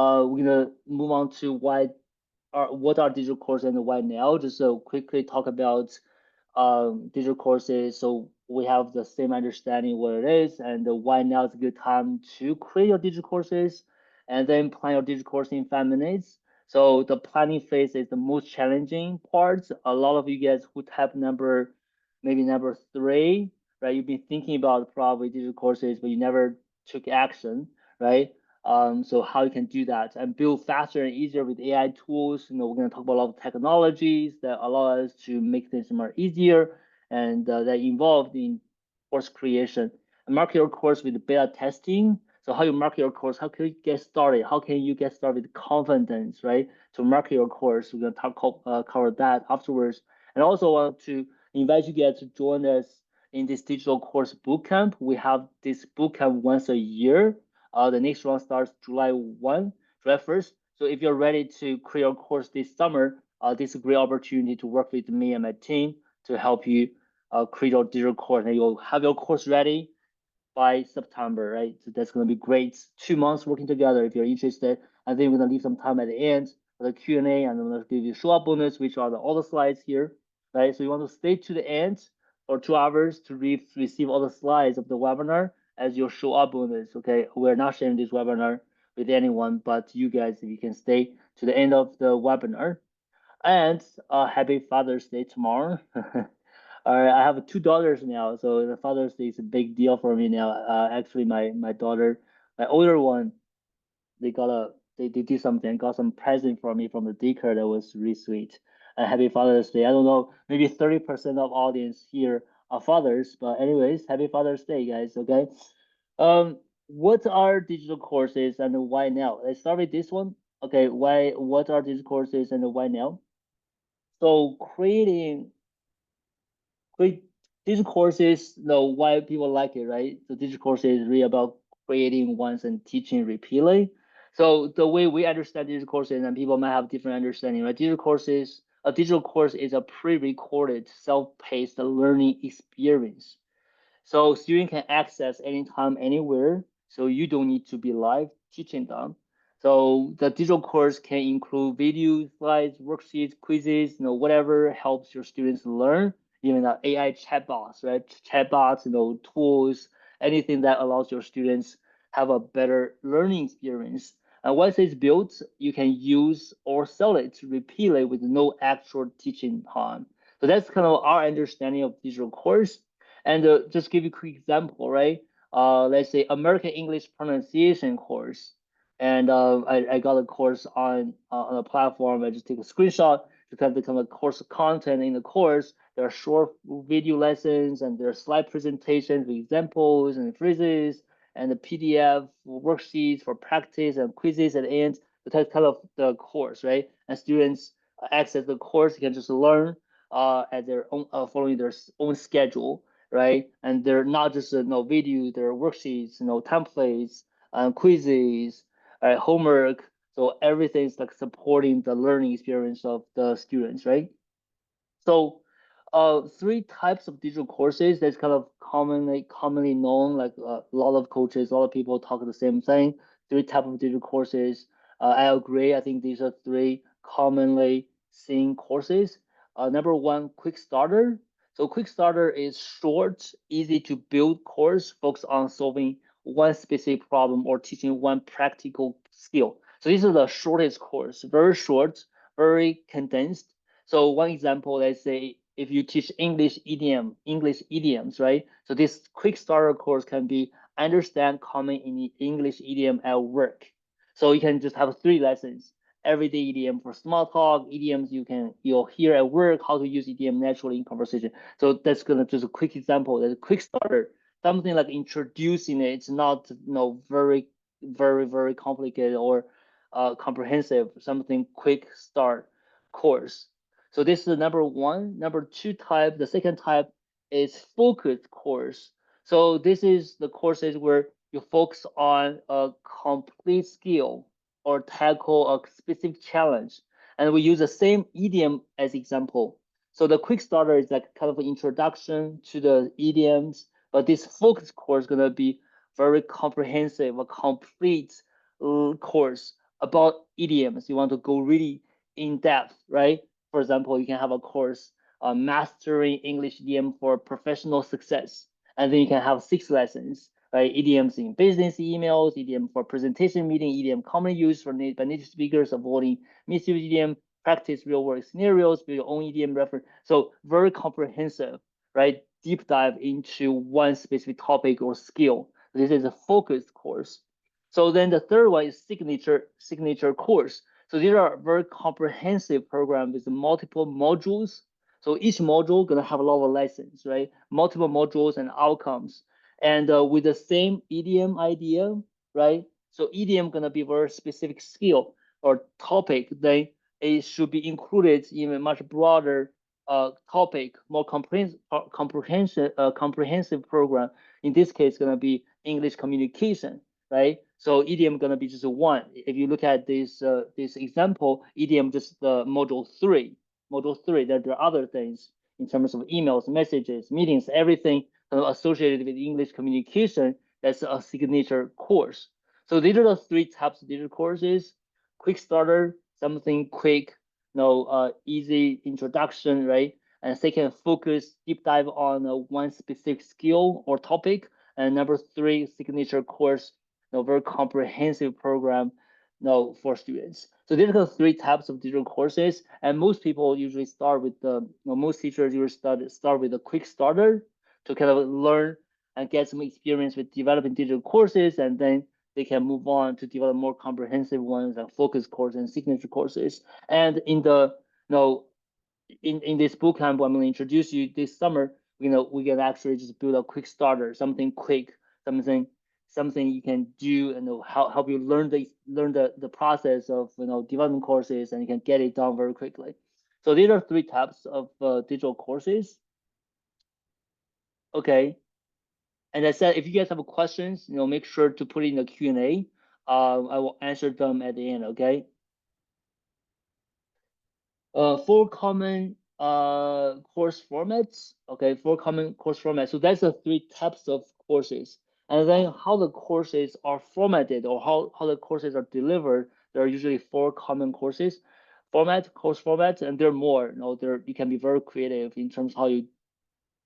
We're gonna move on to what are digital courses and why now. Just quickly talk about digital courses, so we have the same understanding what it is and why now is a good time to create your digital courses, and then plan your digital course in 5 minutes. So the planning phase is the most challenging part. A lot of you guys who type maybe number three, right? You've been thinking about probably digital courses, but you never took action, right? So how you can do that and build faster and easier with AI tools. We're going to talk about a lot of technologies that allow us to make things more easier and that involved in course creation. And market your course with beta testing. So how you market your course, how can you get started? How can you get started with confidence, right? To market your course, we're going to cover that afterwards. And also want to invite you guys to join us in this digital course bootcamp. We have this bootcamp once a year. The next round starts July 1st. So if you're ready to create your course this summer, this is a great opportunity to work with me and my team to help you create your digital course, and you'll have your course ready by September, right? So that's going to be great. 2 months working together. If you're interested, I think we're going to leave some time at the end for the Q&A, and I'm going to give you a show up bonus, which are all the slides here, right? So you want to stay to the end for 2 hours to receive all the slides of the webinar as your show up bonus, okay? We're not sharing this webinar with anyone, but you guys, if you can stay to the end of the webinar. And happy Father's Day tomorrow. All right, I have $2 now, so the Father's Day is a big deal for me now. Actually, my daughter, my older one, they did something, got some present for me from the daycare that was really sweet. Happy Father's Day. I don't know, maybe 30% of audience here are fathers, but anyways, happy Father's Day, guys. Okay. Um, what are digital courses and why now? Let's start with this one. Okay, why? What are digital courses and why now? So create digital courses, why people like it, right? So digital courses is really about creating once and teaching repeatedly. So the way we understand digital courses, and people might have different understanding, right? A digital course is a pre-recorded, self-paced learning experience. So student can access anytime, anywhere. So you don't need to be live teaching them. So the digital course can include videos, slides, worksheets, quizzes, whatever helps your students learn. Even AI chatbots, right? Chatbots, tools, anything that allows your students have a better learning experience. And once it's built, you can use or sell it repeatedly with no actual teaching time. So that's kind of our understanding of digital course. And just give you a quick example, right? Let's say American English pronunciation course, and I got a course on a platform. I just take a screenshot to kind of become a course content in the course. There are short video lessons and there are slide presentations with examples and phrases and the PDF worksheets for practice and quizzes at the end. That's kind of the course, right? And students access the course, you can just learn at their own, following their own schedule, right? And they're not just no videos, there are worksheets, templates, quizzes, homework. So everything's like supporting the learning experience of the students, right? So, three types of digital courses that's kind of commonly known. Like a lot of coaches, a lot of people talk the same thing. Three type of digital courses. I agree. I think these are three commonly seen courses. Number one, quick starter. So quick starter is short, easy to build course focused on solving one specific problem or teaching one practical skill. So this is the shortest course, very short, very condensed. So one example, let's say if you teach English idioms, right? So this quick starter course can be understand common in English idiom at work. So you can just have 3 lessons. Everyday idiom for small talk, idioms you'll hear at work, how to use idiom naturally in conversation. So that's gonna just a quick example. That's a quick starter, something like introducing it. It's not very, very, very complicated or comprehensive. Something quick start course. So this is the number one. Number two type, the second type is focused course. So this is the courses where you focus on a complete skill or tackle a specific challenge. And we use the same idiom as example. So the quick starter is like kind of an introduction to the idioms, but this focus course is gonna be very comprehensive, a complete course about idioms. You want to go really in depth, right? For example, you can have a course, mastering English idiom for professional success, and then you can have 6 lessons, right? Idioms in business emails, idiom for presentation meeting, idiom commonly used by native speakers, avoiding misuse idiom, practice real world scenarios, build your own idiom reference. So very comprehensive, right? Deep dive into one specific topic or skill. This is a focused course. So then the third one is signature course. So these are very comprehensive program with multiple modules. So each module gonna have a lot of lessons, right? Multiple modules and outcomes, and with the same idiom idea, right? So idiom gonna be very specific skill or topic. Then it should be included in a much broader topic, more comprehensive program. In this case, gonna be English communication, right? So idiom gonna be just one. If you look at this example, idiom just the module three. Module three, there are other things in terms of emails, messages, meetings, everything associated with English communication. That's a signature course. So these are the 3 types of digital courses: quick starter, something quick, easy introduction, right? And second, focus deep dive on one specific skill or topic. And number 3, signature course, very comprehensive program, for students. So these are the 3 types of digital courses, and most people usually start with most teachers usually start with a quick starter to kind of learn and get some experience with developing digital courses, and then they can move on to develop more comprehensive ones and focus courses and signature courses. And in the in this bootcamp, I'm going to introduce you this summer. We can actually just build a quick starter, something quick, something you can do and help you learn the process of development courses, and you can get it done very quickly. So these are 3 types of digital courses. Okay, and I said if you guys have questions, make sure to put it in the Q&A. I will answer them at the end. Okay. 4 common course formats. Okay, 4 common course formats. So that's the 3 types of courses. And then how the courses are formatted, or how the courses are delivered. There are usually 4 common course formats, and there are more. You can be very creative in terms of how you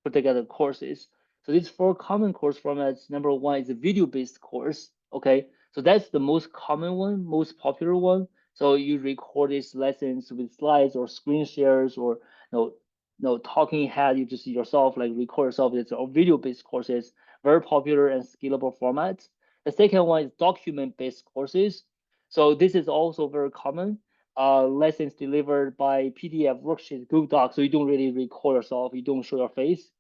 put together courses. So these 4 common course formats, number 1 is a video-based course. Okay, so that's the most common one, most popular one. So you record these lessons with slides or screen shares, or talking head. You just yourself like record yourself. It's all video-based courses, very popular and scalable formats. The second one is document-based courses. So this is also very common. Lessons delivered by PDF worksheets, Google Docs. So you don't really record yourself. You don't show your face.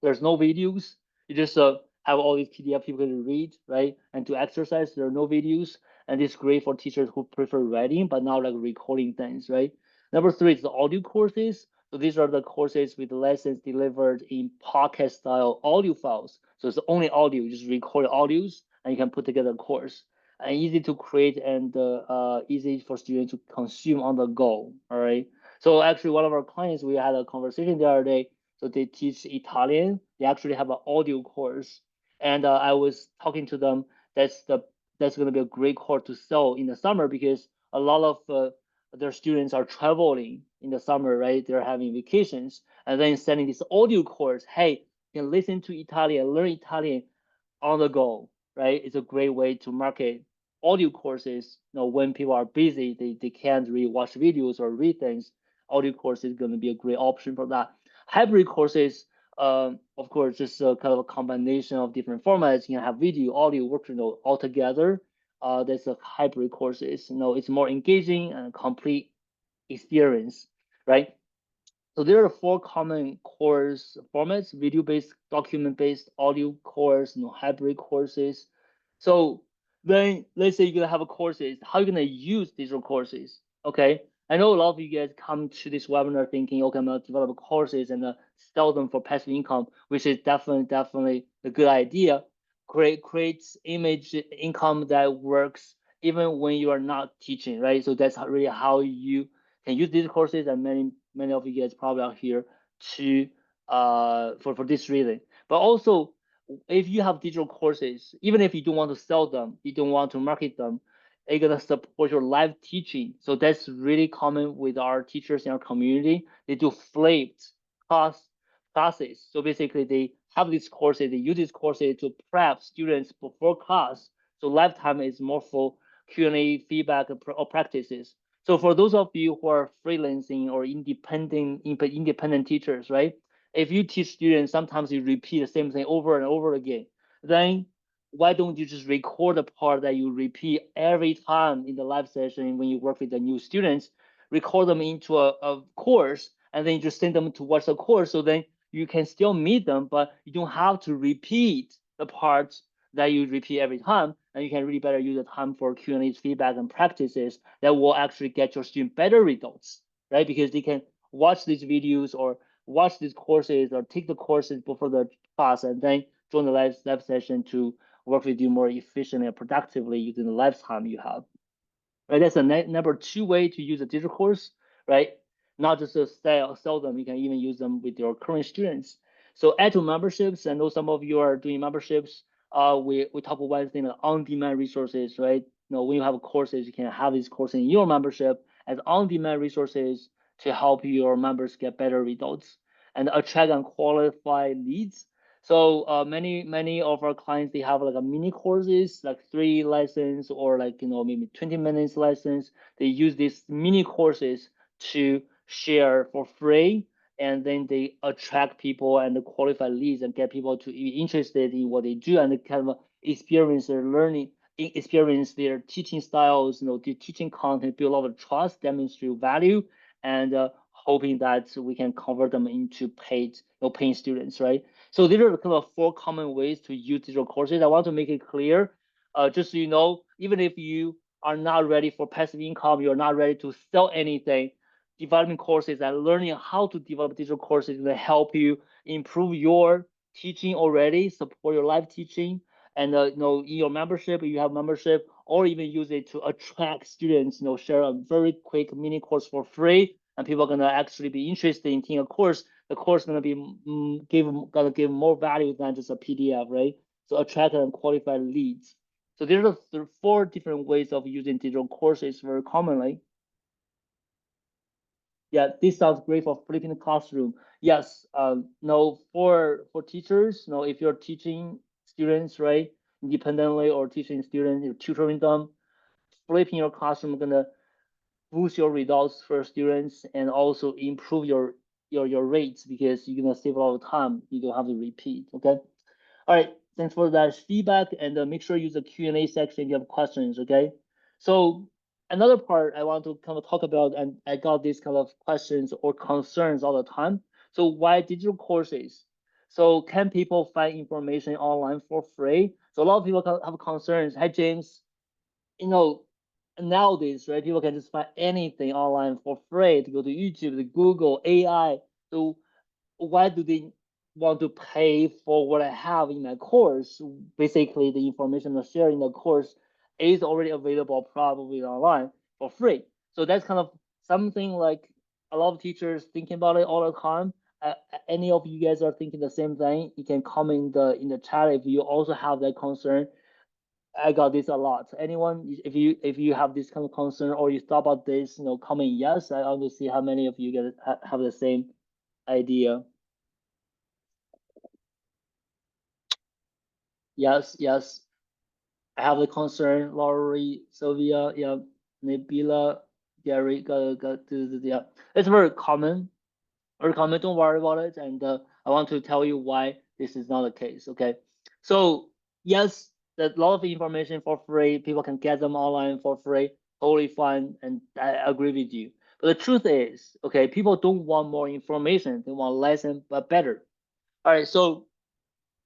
There's no videos. You just have all these PDF people to read, right? And to exercise, there are no videos. And it's great for teachers who prefer writing, but not like recording things, right? Number 3 is the audio courses. So these are the courses with lessons delivered in podcast style audio files. So it's only audio, you just record audios and you can put together a course. And easy to create and easy for students to consume on the go, all right? So actually one of our clients, we had a conversation the other day. So they teach Italian. They actually have an audio course, and I was talking to them. That's going to be a great course to sell in the summer, because a lot of their students are traveling in the summer, right? They're having vacations, and then sending this audio course. Hey, you can listen to Italian, learn Italian on the go, right? It's a great way to market audio courses. When people are busy, they can't really watch videos or read things. Audio course is going to be a great option for that. Hybrid courses, of course, just kind of a combination of different formats. You can have video, audio, work, all together. That's a hybrid courses. It's more engaging and complete experience, right? So there are 4 common course formats: video-based, document-based, audio course, hybrid courses. So then let's say you're gonna have a courses, how are you gonna use digital courses? Okay. I know a lot of you guys come to this webinar thinking, okay, I'm gonna develop courses and sell them for passive income, which is definitely a good idea. Creates image income that works even when you are not teaching, right? So that's really how you can use these courses, and many of you guys probably are here to for this reason. But also, if you have digital courses, even if you don't want to sell them, you don't want to market them, It's gonna support your live teaching. So that's really common with our teachers in our community. They do flipped class classes. So basically, they have these courses. They use these courses to prep students before class. So live time is more for Q&A, feedback, or practices. So for those of you who are freelancing or independent teachers, right? If you teach students, sometimes you repeat the same thing over and over again. Then why don't you just record the part that you repeat every time in the live session when you work with the new students, record them into a course, and then you just send them to watch the course. So then you can still meet them, but you don't have to repeat the parts that you repeat every time, and you can really better use the time for Q&A, feedback, and practices that will actually get your student better results, right? Because they can watch these videos or watch these courses or take the courses before the class and then join the live session to work with you more efficiently and productively using the lifetime you have. Right, that's the number two way to use a digital course, right? Not just to sell them, you can even use them with your current students. So add to memberships. I know some of you are doing memberships. We talk about one thing, like on-demand resources, right? When you have courses, you can have these courses in your membership as on-demand resources to help your members get better results and attract and qualify leads. So many of our clients, they have like a mini courses, like 3 lessons or like maybe 20 minutes lessons. They use these mini courses to share for free, and then they attract people and qualify leads and get people to be interested in what they do and kind of experience their learning, experience their teaching styles, the teaching content, build a lot of trust, demonstrate value, and hoping that we can convert them into paying students, right? So these are kind of 4 common ways to use digital courses. I want to make it clear, just so you know, even if you are not ready for passive income, you're not ready to sell anything, developing courses and learning how to develop digital courses will help you improve your teaching already, support your live teaching, and in your membership, if you have membership, or even use it to attract students. Share a very quick mini course for free, and people are gonna actually be interested in taking a course. The course gonna be gonna give more value than just a PDF, right? So attract and qualify leads. So there are 4 different ways of using digital courses very commonly. Yeah, this sounds great for flipping the classroom. Yes, no, for teachers, if you're teaching students, right, independently or teaching students, you're tutoring them, flipping your classroom gonna boost your results for students and also improve your rates because you're gonna save a lot of time. You don't have to repeat. Okay. All right. Thanks for that feedback, and make sure you use the Q&A section if you have questions. Okay. So another part I want to kind of talk about, and I got these kind of questions or concerns all the time. So why digital courses? So can people find information online for free? So a lot of people have concerns. Hey James, you know, nowadays, right, people can just find anything online for free to go to YouTube, to Google, AI. So why do they want to pay for what I have in my course? Basically, the information I share in the course is already available probably online for free. So that's kind of something like a lot of teachers thinking about it all the time. Any of you guys are thinking the same thing? You can comment in the chat if you also have that concern. I got this a lot. Anyone, if you have this kind of concern or you thought about this, comment yes. I want to see how many of you guys have the same idea. Yes, yes. I have the concern. Laurie, Sylvia, yeah, Nabila, Gary, yeah. It's very common. Don't worry about it. And I want to tell you why this is not the case. Okay. So yes, there's a lot of information for free. People can get them online for free. Totally fine. And I agree with you. But the truth is, okay, people don't want more information. They want less and but better. All right. So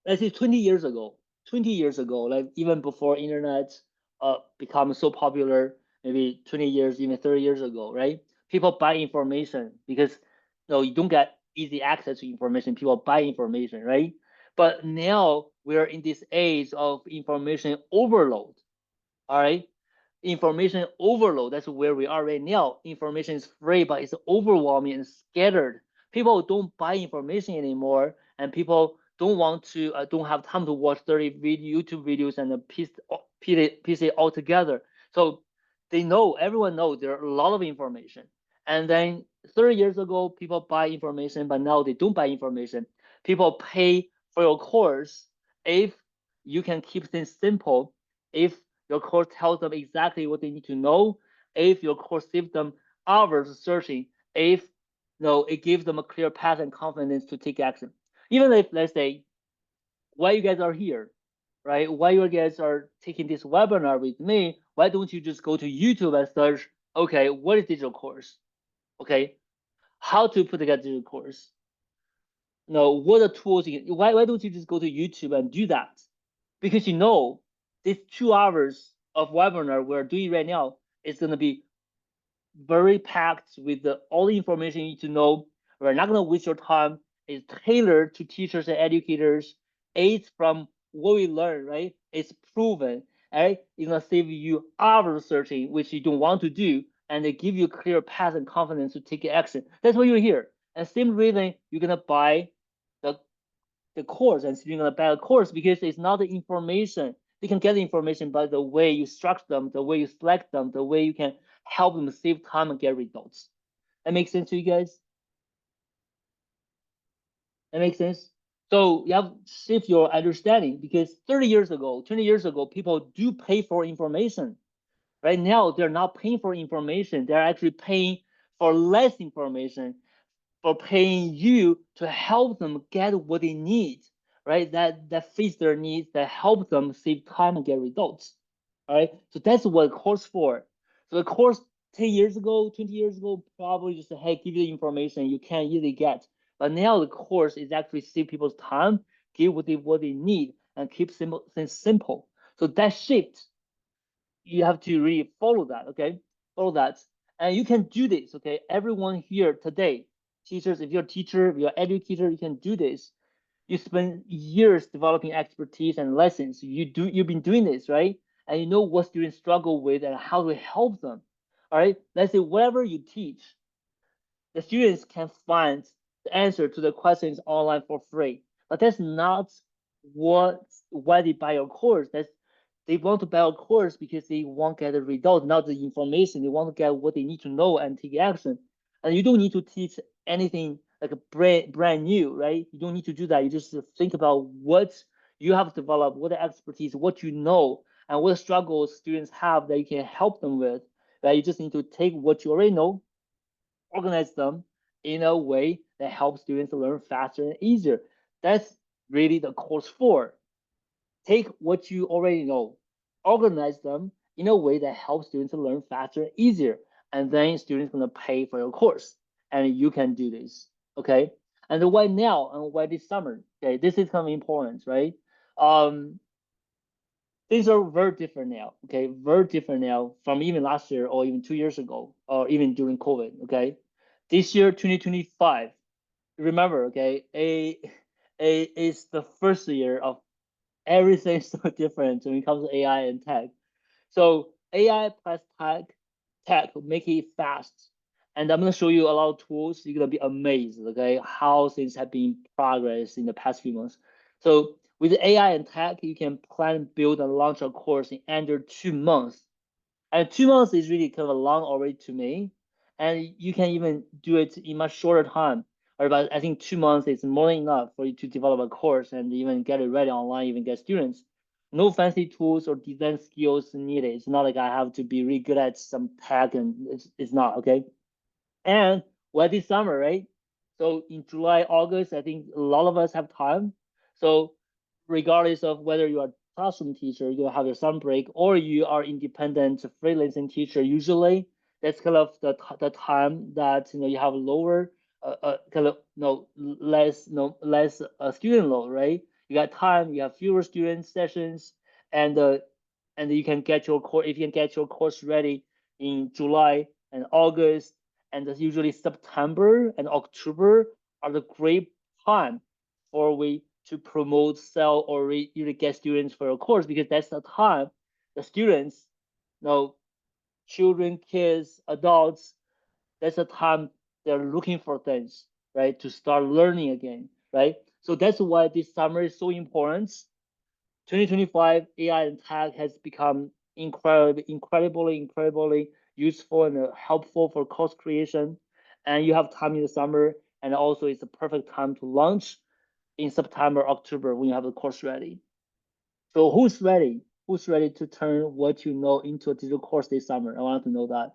let's say 20 years ago, like even before internet become so popular, maybe 20 years, even 30 years ago, right? People buy information because you don't get easy access to information. People buy information, right? But now we're in this age of information overload. All right. Information overload. That's where we are right now. Information is free, but it's overwhelming and scattered. People don't buy information anymore, and people don't have time to watch 30 YouTube videos and piece it all together. So they know, everyone knows there are a lot of information. And then 30 years ago, people buy information, but now they don't buy information. People pay for your course if you can keep things simple, if your course tells them exactly what they need to know, if your course saves them hours searching, if it gives them a clear path and confidence to take action. Even if, let's say, why you guys are here, right? Why you guys are taking this webinar with me? Why don't you just go to YouTube and search, okay, what is digital course? Okay, how to put together digital course? What are tools you can, why don't you just go to YouTube and do that? Because these 2 hours of webinar we're doing right now is gonna be very packed with all the information you need to know. We're not going to waste your time. It's tailored to teachers and educators. It's from what we learn, right? It's proven, right? It's going to save you hours searching, which you don't want to do, and they give you a clear path and confidence to take action. That's why you're here. And same reason you're going to buy the the course and students a better course because it's not the information. They can get the information by the way you structure them, the way you select them, the way you can help them save time and get results. That makes sense to you guys? That makes sense? So you have to shift your understanding because 30 years ago, 20 years ago, people do pay for information. Right now, they're not paying for information. They're actually paying for less information, for paying you to help them get what they need, right? That fits their needs, that help them save time and get results. All right. So that's what a course for. So the course 10 years ago, 20 years ago, probably just hey, give you the information you can't easily get. But now the course is actually save people's time, give what they need, and keep simple things simple. So that shift, you have to really follow that, okay? Follow that. And you can do this, okay? Everyone here today, teachers, if you're a teacher, if you're an educator, you can do this. You spend years developing expertise and lessons. You've been doing this, right? And you know what students struggle with and how to help them. All right. Let's say whatever you teach, the students can find the answer to the questions online for free. But that's not why they buy your course. That's they want to buy a course because they want to get the result, not the information. They want to get what they need to know and take action. And you don't need to teach anything like a brand new, right? You don't need to do that. You just think about what you have developed, what the expertise, what you know, and what struggles students have that you can help them with. Right? You just need to take what you already know, organize them in a way that helps students learn faster and easier. That's really the course for. Take what you already know, organize them in a way that helps students learn faster and easier. And then students gonna pay for your course. And you can do this. Okay. And why now and why this summer? Okay, this is kind of important, right? Um, things are very different now. Okay, very different now from even last year or even 2 years ago or even during COVID. Okay, this year 2025. Remember, okay, a is the first year of everything so different when it comes to AI and tech. So AI plus tech make it fast. And I'm gonna show you a lot of tools. You're gonna be amazed, okay, how things have been progress in the past few months. So with AI and tech, you can plan, build, and launch a course in under 2 months. And 2 months is really kind of a long already to me. And you can even do it in much shorter time. Or about I think 2 months is more than enough for you to develop a course and even get it ready online, even get students. No fancy tools or design skills needed. It's not like I have to be really good at some tech and it's not, okay? And well, this summer, right? So in July, August, I think a lot of us have time. So regardless of whether you are a classroom teacher, you have your summer break, or you are independent freelancing teacher, usually that's kind of the time that you have lower kind of less student load, right? You got time, you have fewer student sessions, and you can get your course if you can get your course ready in July and August, and usually September and October are the great time for we to promote, sell, or really get students for your course because that's the time the students, you know, children, kids, adults, that's the time they're looking for things, right, to start learning again, right? So that's why this summer is so important. 2025 AI and tech has become incredibly useful and helpful for course creation. And you have time in the summer, and also it's the perfect time to launch in September, October when you have the course ready. So who's ready? Who's ready to turn what you know into a digital course this summer? I want to know that.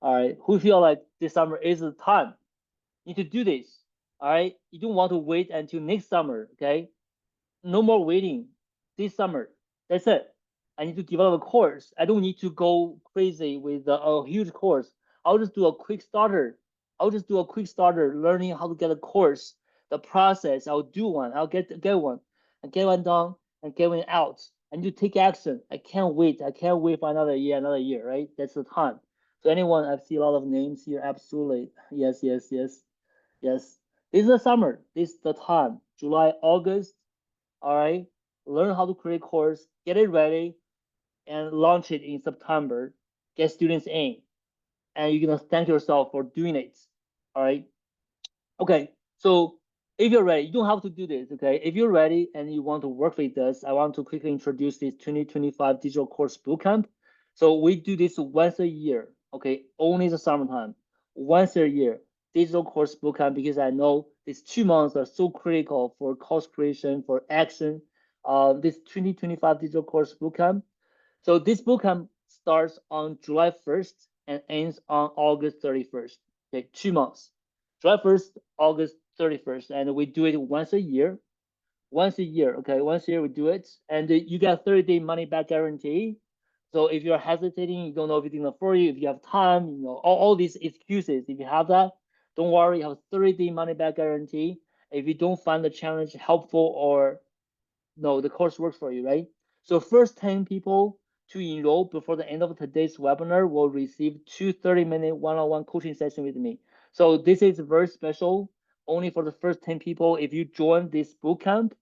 All right. Who feel like this summer is the time? You need to do this. All right. You don't want to wait until next summer. Okay. No more waiting this summer. That's it. I need to develop a course. I don't need to go crazy with a huge course. I'll just do a quick starter. I'll just do a quick starter, learning how to get a course, the process. I'll do one. I'll get one, and get one done, and get one out. I need to take action. I can't wait. I can't wait for another year. Right? That's the time. So anyone, I see a lot of names here. Absolutely. Yes, yes, yes, yes. This is the summer. This is the time. July, August, all right, learn how to create course, get it ready, and launch it in September. Get students in, and you're gonna thank yourself for doing it. All right. Okay. So if you're ready, you don't have to do this. Okay. If you're ready and you want to work with us, I want to quickly introduce this 2025 digital course bootcamp. So we do this once a year. Okay. Only the summertime. Once a year, digital course bootcamp, because I know these 2 months are so critical for course creation, for action. This 2025 digital course bootcamp. So this bootcamp starts on July 1st and ends on August 31st. Okay, 2 months. July 1st, August 31st, and we do it once a year. Once a year, okay, once a year we do it, and you get 30-day money back guarantee. So if you're hesitating, you don't know if it's gonna for you, if you have time, all these excuses. If you have that, don't worry, you have 30-day money back guarantee. If you don't find the challenge helpful or no, the course works for you, right? So first 10 people to enroll before the end of today's webinar will receive two 30-minute one-on-one coaching sessions with me. So this is very special, only for the first 10 people. If you join this bootcamp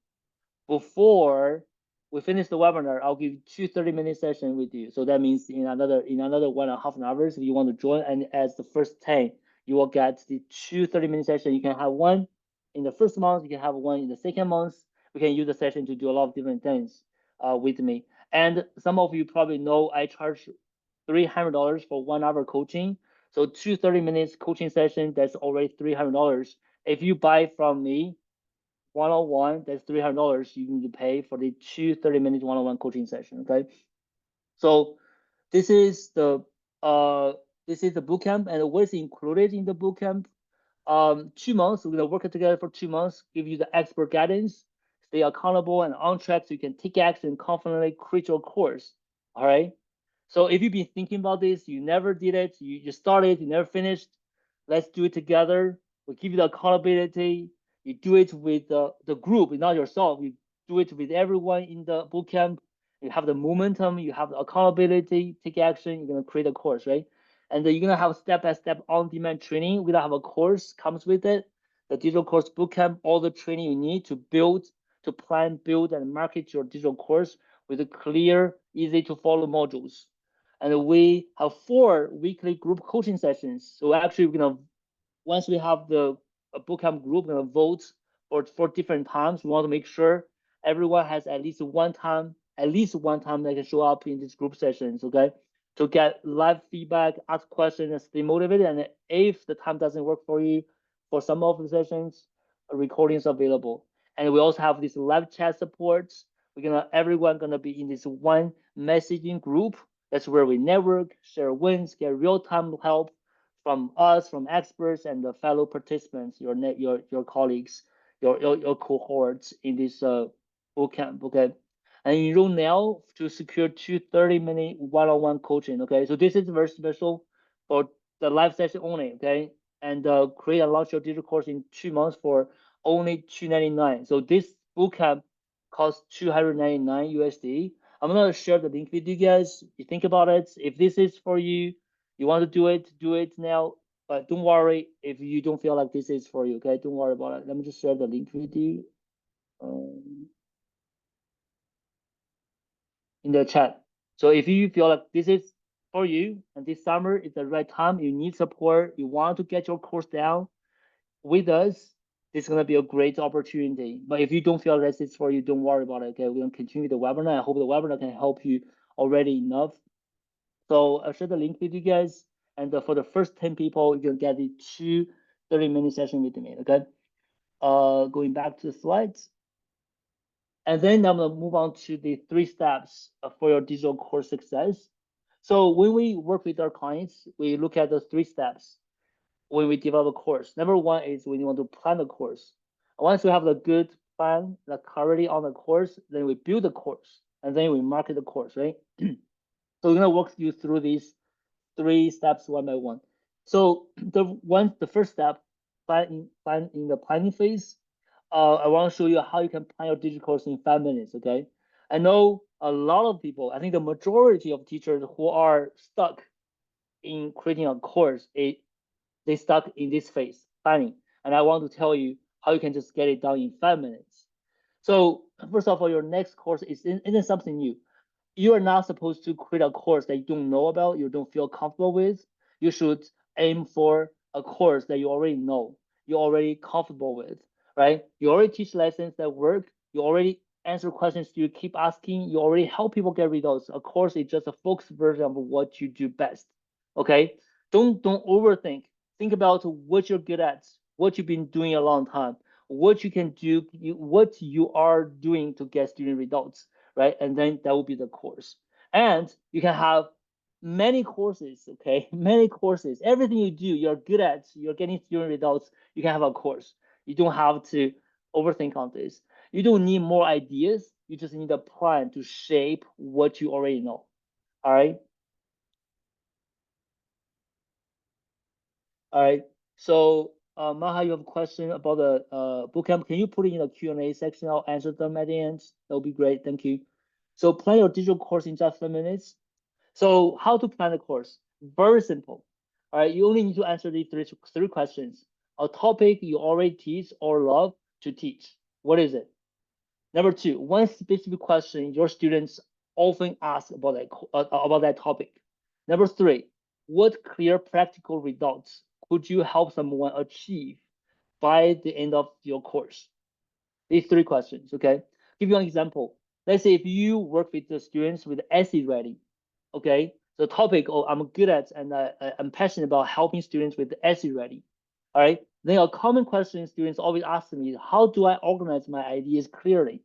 before we finish the webinar, I'll give you two 30-minute sessions with you. So that means in another 1.5 hours, if you want to join, and as the first 10, you will get the two 30-minute sessions. You can have one in the first month, you can have one in the second month. We can use the session to do a lot of different things with me. And some of you probably know I charge $300 for 1 hour coaching. So two 30 minutes coaching session, that's already $300. If you buy from me one-on-one, that's $300 you need to pay for the two 30-minute one-on-one coaching session. Okay. So this is the bootcamp, and what's included in the bootcamp. 2 months, we're gonna work together for 2 months, give you the expert guidance, stay accountable and on track so you can take action and confidently create your course. All right. So if you've been thinking about this, you never did it, you just started, you never finished, let's do it together. We'll give you the accountability. You do it with the group, not yourself. You do it with everyone in the bootcamp. You have the momentum, you have the accountability, take action, you're gonna create a course, right? And then you're gonna have step-by-step on-demand training. We don't have a course comes with it. The digital course bootcamp, all the training you need to build, to plan, build, and market your digital course with a clear, easy to follow modules. And we have 4 weekly group coaching sessions. So actually, we're gonna once we have the bootcamp group, we're gonna vote for different times. We want to make sure everyone has at least one time they can show up in these group sessions. Okay, to get live feedback, ask questions, and stay motivated. And if the time doesn't work for you, for some of the sessions, a recording is available. And we also have this live chat support. Everyone gonna be in this one messaging group. That's where we network, share wins, get real-time help from us, from experts and the fellow participants, your colleagues, your cohorts in this bootcamp. Okay, and enroll now to secure two 30-minute one-on-one coaching. Okay, so this is very special for the live session only. Okay, and create and launch your digital course in 2 months for only $299. So this bootcamp costs $299 USD. I'm gonna share the link with you guys. You think about it. If this is for you, you want to do it now. But don't worry if you don't feel like this is for you. Okay, don't worry about it. Let me just share the link with you in the chat. So if you feel like this is for you and this summer is the right time, you need support, you want to get your course down with us, this is gonna be a great opportunity. But if you don't feel this is for you, don't worry about it. Okay, we're gonna continue the webinar. I hope the webinar can help you already enough. So I'll share the link with you guys. And for the first 10 people, you can get the 30-minute session with me, okay? Going back to the slides. And then I'm gonna move on to the 3 steps for your digital course success. So when we work with our clients, we look at the 3 steps when we develop a course. Number 1 is when you want to plan the course. Once we have the good plan, the clarity on the course, then we build the course and then we market the course, right? So we're gonna walk you through these 3 steps one by one. So the first step, plan in the planning phase. I want to show you how you can plan your digital course in 5 minutes. Okay. I know a lot of people. I think the majority of teachers who are stuck in creating a course, they stuck in this phase, planning. And I want to tell you how you can just get it done in 5 minutes. So first of all, your next course isn't something new. You are not supposed to create a course that you don't know about, you don't feel comfortable with. You should aim for a course that you already know, you're already comfortable with, right? You already teach lessons that work, you already answer questions you keep asking, you already help people get results. A course is just a focused version of what you do best. Okay? Don't overthink. Think about what you're good at, what you've been doing a long time, what you can do, what you are doing to get student results, right? And then that will be the course. And you can have many courses, okay? Many courses. Everything you do, you're good at, you're getting student results, you can have a course. You don't have to overthink on this. You don't need more ideas. You just need a plan to shape what you already know. All right. All right. So, Maha, you have a question about the bootcamp. Can you put it in the Q&A section? I'll answer them at the end. That would be great. Thank you. So plan your digital course in just 5 minutes. So how to plan a course? Very simple. All right, you only need to answer these three questions. A topic you already teach or love to teach. What is it? Number 2, one specific question your students often ask about that topic. Number 3, what clear practical results could you help someone achieve by the end of your course? These 3 questions, okay? Give you an example. Let's say if you work with the students with essay writing, okay? The topic, oh, I'm good at and I'm passionate about helping students with essay writing, all right? Then a common question students always ask me is, how do I organize my ideas clearly?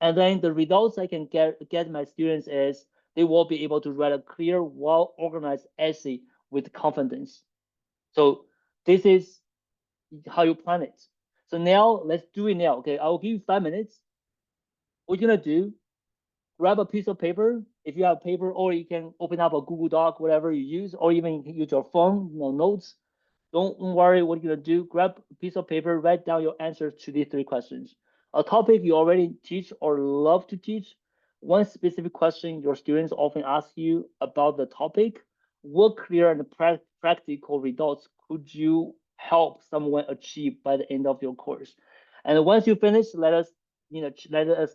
And then the results I can get my students is they will be able to write a clear, well-organized essay with confidence. So this is how you plan it. So now let's do it now. Okay, I will give you 5 minutes. What you're gonna do, grab a piece of paper. If you have paper, or you can open up a Google Doc, whatever you use, or even you can use your phone, notes. Don't worry what you're gonna do. Grab a piece of paper, write down your answers to these 3 questions. A topic you already teach or love to teach. One specific question your students often ask you about the topic. What clear and practical results could you help someone achieve by the end of your course? And once you finish, let us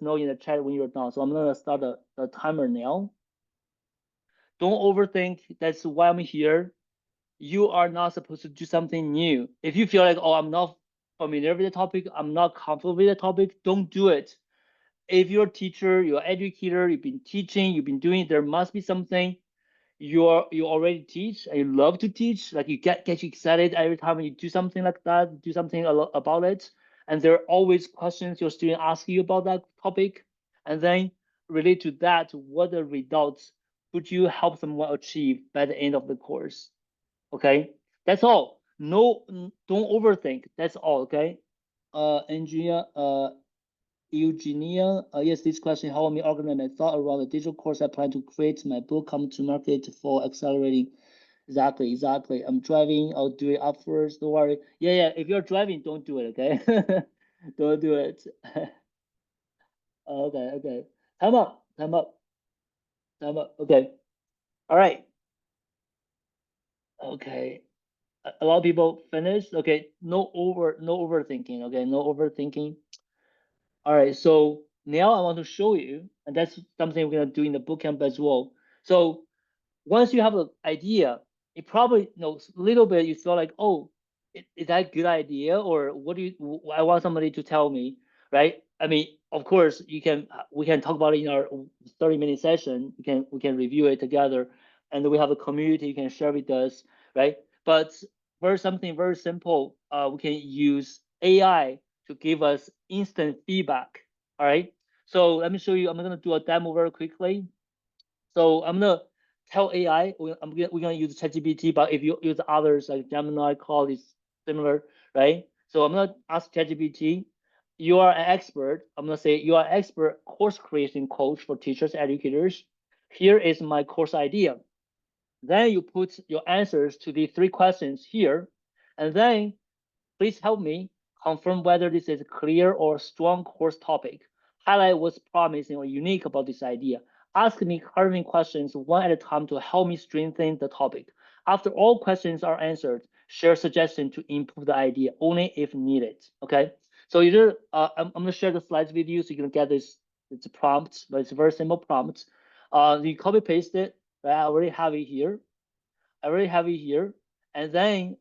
know in the chat when you're done. So I'm gonna start the timer now. Don't overthink. That's why I'm here. You are not supposed to do something new. If you feel like, oh, I'm not familiar with the topic, I'm not comfortable with the topic, don't do it. If you're a teacher, you're an educator, you've been teaching, you've been doing, there must be something you already teach and you love to teach. Like you get you excited every time you do something like that, do something about it. And there are always questions your student ask you about that topic. And then relate to that, what the results could you help someone achieve by the end of the course? Okay, that's all. No, don't overthink. That's all. Okay. Engineer, Eugenia, yes, this question helped me organize my thought around the digital course I plan to create. My book come to market for accelerating. Exactly, exactly. I'm driving. I'll do it afterwards. Don't worry. Yeah, yeah. If you're driving, don't do it. Okay. Don't do it. Okay, okay. Time up. Time up. Time up. Okay. All right. Okay. A lot of people finished. Okay, no overthinking. Okay, no overthinking. All right, so now I want to show you, and that's something we're gonna do in the bootcamp as well. So once you have an idea, it probably a little bit you feel like, oh, is that a good idea, or what do you? I want somebody to tell me, right? I mean, of course, we can talk about it in our 30-minute session. We can review it together. and we have a community you can share with us, right? But for something very simple, we can use AI to give us instant feedback. All right. So let me show you. I'm gonna do a demo very quickly. So I'm gonna tell AI we're gonna use ChatGPT, but if you use others like Gemini, Claude is similar, right? So I'm gonna ask ChatGPT, you are an expert. I'm gonna say you are an expert course creation coach for teachers, educators. Here is my course idea. Then you put your answers to the three questions here, and then please help me confirm whether this is a clear or strong course topic. Highlight what's promising or unique about this idea. Ask me clarifying questions one at a time to help me strengthen the topic. After all questions are answered, share suggestions to improve the idea only if needed. Okay. So I'm gonna share the slides with you so you can get this. It's a prompt, but it's a very simple prompt. You copy paste it. Right? I already have it here. I already have it here. And then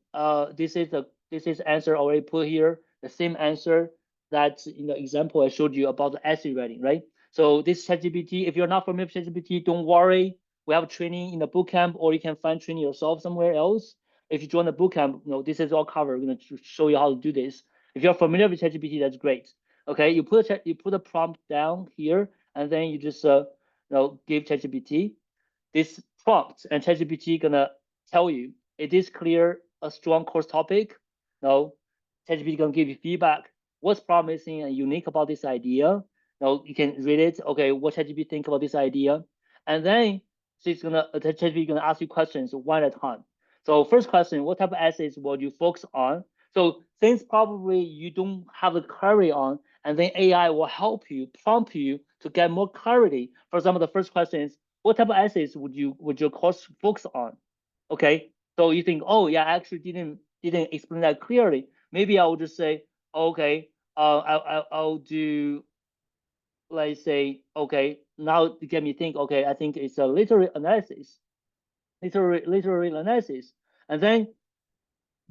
this is answer already put here, the same answer that in the example I showed you about the essay writing, right? So this ChatGPT, if you're not familiar with ChatGPT, don't worry. We have training in the bootcamp, or you can find training yourself somewhere else. If you join the bootcamp, this is all covered. We're gonna show you how to do this. If you're familiar with ChatGPT, that's great. Okay, you put a prompt down here, and then you just give ChatGPT this prompt, and ChatGPT gonna tell you it is clear a strong course topic. No, ChatGPT gonna give you feedback. What's promising and unique about this idea? No, you can read it. Okay, what ChatGPT think about this idea, and then ChatGPT gonna ask you questions one at a time. So first question, what type of essays will you focus on? So things probably you don't have the clarity on, and then AI will help you, prompt you to get more clarity. For example, the first question is, what type of essays would your course focus on? Okay, so you think, oh yeah, I actually didn't explain that clearly. Maybe I will just say, okay, I'll do, let's say, okay, now you get me think, okay, I think it's a literary analysis, and then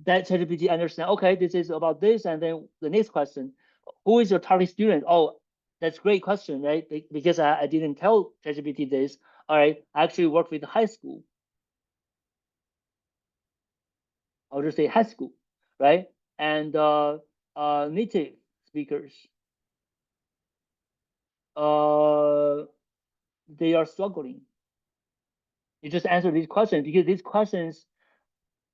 that ChatGPT understand, okay, this is about this, and then the next question, who is your target student? Oh, that's a great question, right? Because I didn't tell ChatGPT this. All right, I actually work with high school. I'll just say high school, right? And native speakers, uh, they are struggling. You just answer these questions because these questions,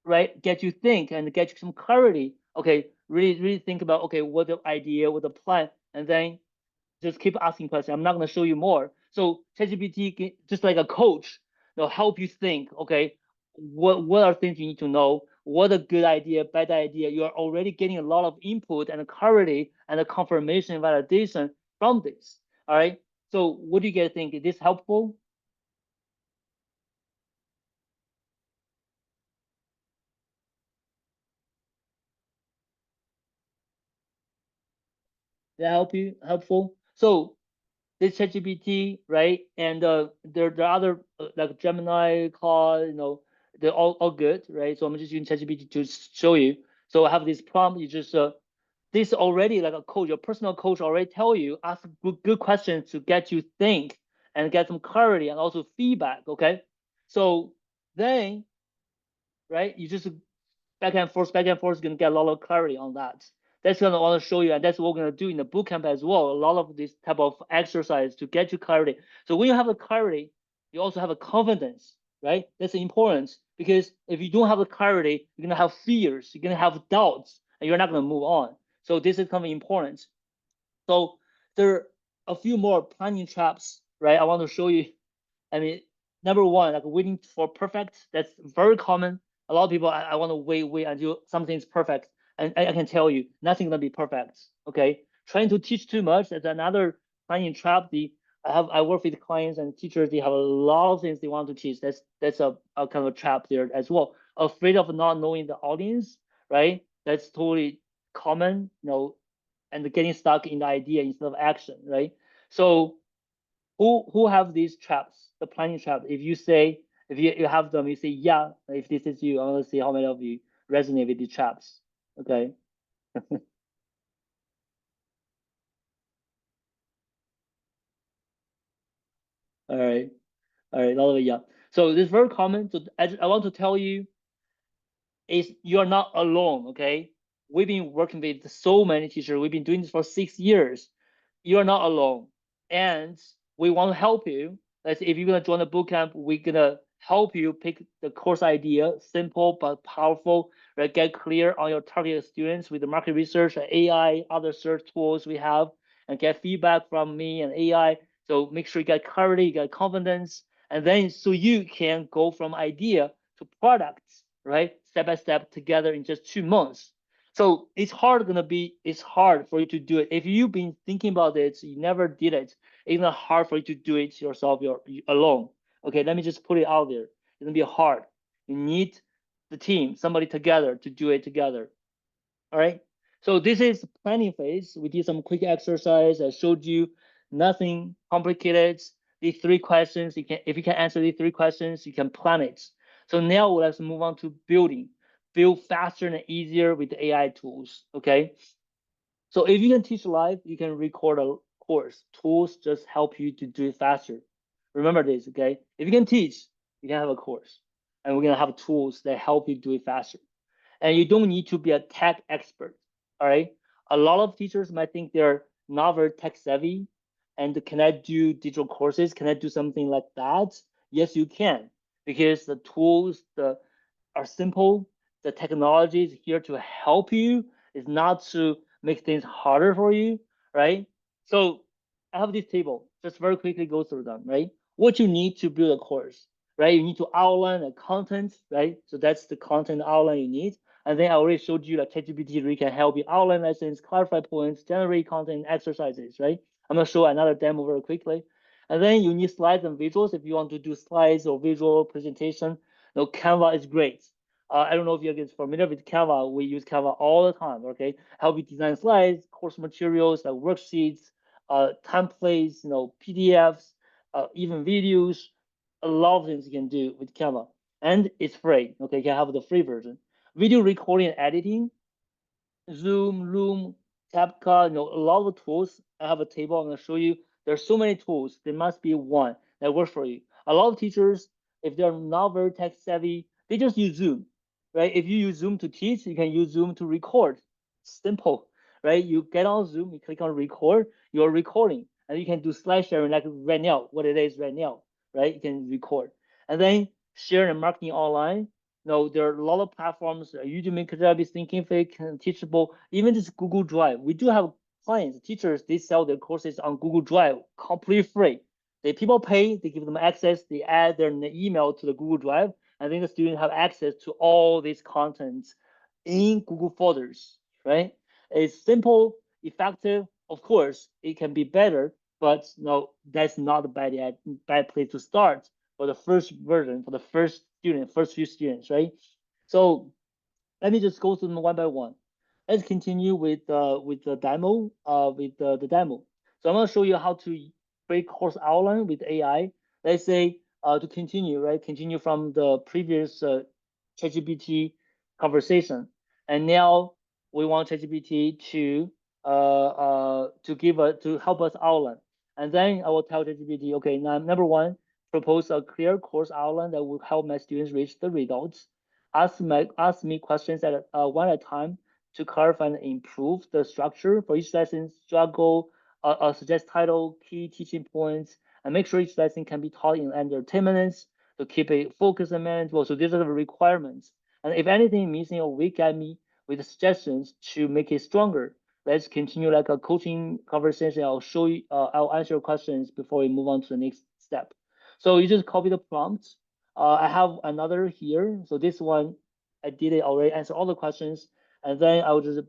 right, get you think and get you some clarity. Okay, really think about, okay, what the idea, what the plan, and then just keep asking questions. I'm not going to show you more. So ChatGPT, just like a coach, help you think. Okay, what are things you need to know? What a good idea, bad idea. You are already getting a lot of input and clarity and a confirmation, validation from this. All right. So what do you guys think? Is this helpful? Did that help you? Helpful. So this ChatGPT, right? And there are other like Gemini, Claude, they're all good, right? So I'm just using ChatGPT to show you. So I have this prompt. You just this already like a coach, your personal coach already tell you, ask good questions to get you think and get some clarity and also feedback. Okay, so then right, you just back and forth, gonna get a lot of clarity on that. That's gonna want to show you, and that's what we're gonna do in the bootcamp as well. A lot of this type of exercise to get you clarity. So when you have the clarity, you also have a confidence, right? That's important because if you don't have the clarity, you're gonna have fears, you're gonna have doubts, and you're not gonna move on. So this is kind of important. So there are a few more planning traps, right? I want to show you. I mean, number one, like waiting for perfect. That's very common. A lot of people, I want to wait until something's perfect, and I can tell you, nothing's gonna be perfect. Okay, trying to teach too much. That's another planning trap. I work with clients and teachers. They have a lot of things they want to teach. That's a kind of a trap there as well. Afraid of not knowing the audience, right? That's totally common. And getting stuck in the idea instead of action, right? So who have these traps, the planning trap? If you say, if you have them, you say, yeah, if this is you, I want to see how many of you resonate with these traps. Okay. All right. All right. A lot of it, yeah. So this is very common. So I want to tell you is you're not alone, okay? We've been working with so many teachers. We've been doing this for 6 years. You're not alone. And we want to help you. Let's say if you're gonna join the bootcamp, we're gonna help you pick the course idea, simple but powerful, right? Get clear on your target students with the market research, AI, other search tools we have, and get feedback from me and AI. So make sure you get clarity, you get confidence, and then so you can go from idea to products, right? Step by step together in just 2 months. So it's hard for you to do it. If you've been thinking about it, you never did it, it's not hard for you to do it yourself, you're alone. Okay, let me just put it out there. It's gonna be hard. You need the team, somebody together to do it together. All right. So this is planning phase. We did some quick exercise. I showed you nothing complicated. These 3 questions, if you can answer these 3 questions, you can plan it. So now let's move on to building. Build faster and easier with the AI tools. Okay. So if you can teach live, you can record a course. Tools just help you to do it faster. Remember this, okay? If you can teach, you can have a course. And we're gonna have tools that help you do it faster. And you don't need to be a tech expert. All right. A lot of teachers might think they're not very tech savvy. And can I do digital courses? Can I do something like that? Yes, you can, because the tools are simple. The technology is here to help you. It's not to make things harder for you, right? So I have this table. Just very quickly go through them, right? What you need to build a course, right? You need to outline the content, right? So that's the content outline you need. And then I already showed you that ChatGPT really can help you outline lessons, clarify points, generate content, exercises, right? I'm gonna show another demo very quickly. And then you need slides and visuals if you want to do slides or visual presentation. No, Canva is great. I don't know if you're familiar with Canva. We use Canva all the time. Okay, help you design slides, course materials like worksheets, templates, PDFs, even videos. A lot of things you can do with Canva, and it's free. Okay, you can have the free version. Video recording and editing, Zoom, Loom, CapCut, a lot of tools. I have a table. I'm going to show you. There's so many tools. There must be one that works for you. A lot of teachers, if they're not very tech savvy, they just use Zoom, right? If you use Zoom to teach, you can use Zoom to record. Simple, right? You get on Zoom, you click on record, you're recording, and you can do slide sharing like right now, what it is right now, right? You can record, and then share and marketing online. No, there are a lot of platforms, Udemy, Kajabi, Thinkific, and Teachable, even this Google Drive. We do have clients, teachers, they sell their courses on Google Drive, completely free. People pay, they give them access, they add their email to the Google Drive, and then the students have access to all these contents in Google folders, right? It's simple, effective. Of course, it can be better, but no, that's not a bad place to start for the first version, for the first few students, right? So let me just go through them one by one. Let's continue with the demo, the demo. So I'm gonna show you how to create course outline with AI. Let's say to continue, right? Continue from the previous ChatGPT conversation, and now we want ChatGPT to help us outline. And then I will tell ChatGPT, okay, now number one, propose a clear course outline that will help my students reach the results. Ask me questions at one at a time to clarify and improve the structure for each lesson. Suggest title, key teaching points, and make sure each lesson can be taught in under 10 minutes to keep it focused and manageable. So these are the requirements. And if anything missing or weak, guide me with suggestions to make it stronger. Let's continue like a coaching conversation. I'll show you. I'll answer your questions before we move on to the next step. So you just copy the prompts. I have another here. So this one, I did it already, answer all the questions. And then I will just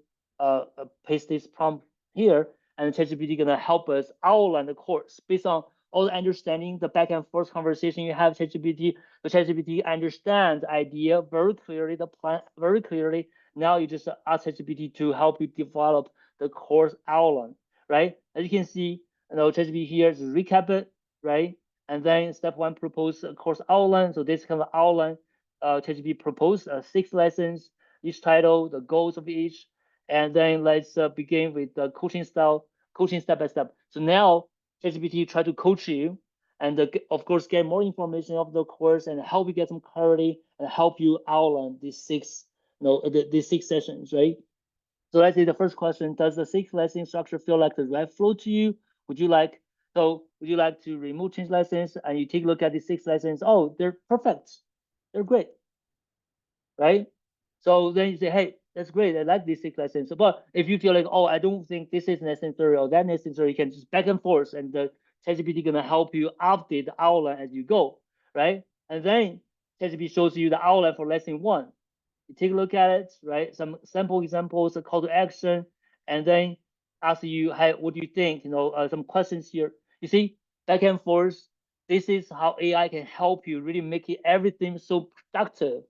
paste this prompt here, and ChatGPT gonna help us outline the course based on all the understanding, the back and forth conversation you have ChatGPT. The ChatGPT understands the idea very clearly, the plan very clearly. Now you just ask ChatGPT to help you develop the course outline, right? As you can see, ChatGPT here is recap it, right? And then step one, propose a course outline. So this kind of outline, ChatGPT proposed 6 lessons, each title, the goals of each, and then let's begin with the coaching style, coaching step by step. So now ChatGPT try to coach you, and of course get more information of the course and help you get some clarity and help you outline these six, these six sessions, right? So let's say the first question: does the six lesson structure feel like the right flow to you? Would you like would you like to remove change lessons and you take a look at the six lessons? Oh, they're perfect, they're great, right? So then you say, hey, that's great. I like these six lessons. But if you feel like, oh, I don't think this is necessary or that necessary, you can just back and forth, and the ChatGPT gonna help you update the outline as you go, right? And then ChatGPT shows you the outline for lesson one. You take a look at it, right? Some sample examples, a call to action, and then ask you, hey, what do you think? Some questions here. You see, back and forth. This is how AI can help you really make it everything so productive,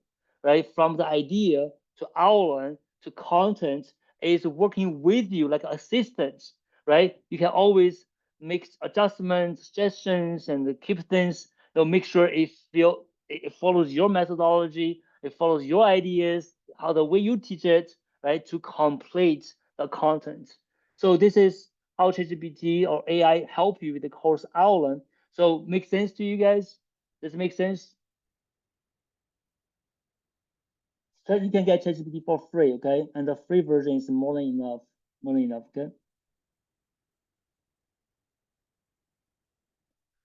right? From the idea to outline to content, is working with you like an assistant, right? You can always make adjustments, suggestions, and keep things. Make sure it follows your methodology, it follows your ideas, how the way you teach it, right, to complete the content. So this is how ChatGPT or AI help you with the course outline. So make sense to you guys? Does it make sense? So you can get ChatGPT for free, okay? And the free version is more than enough, okay?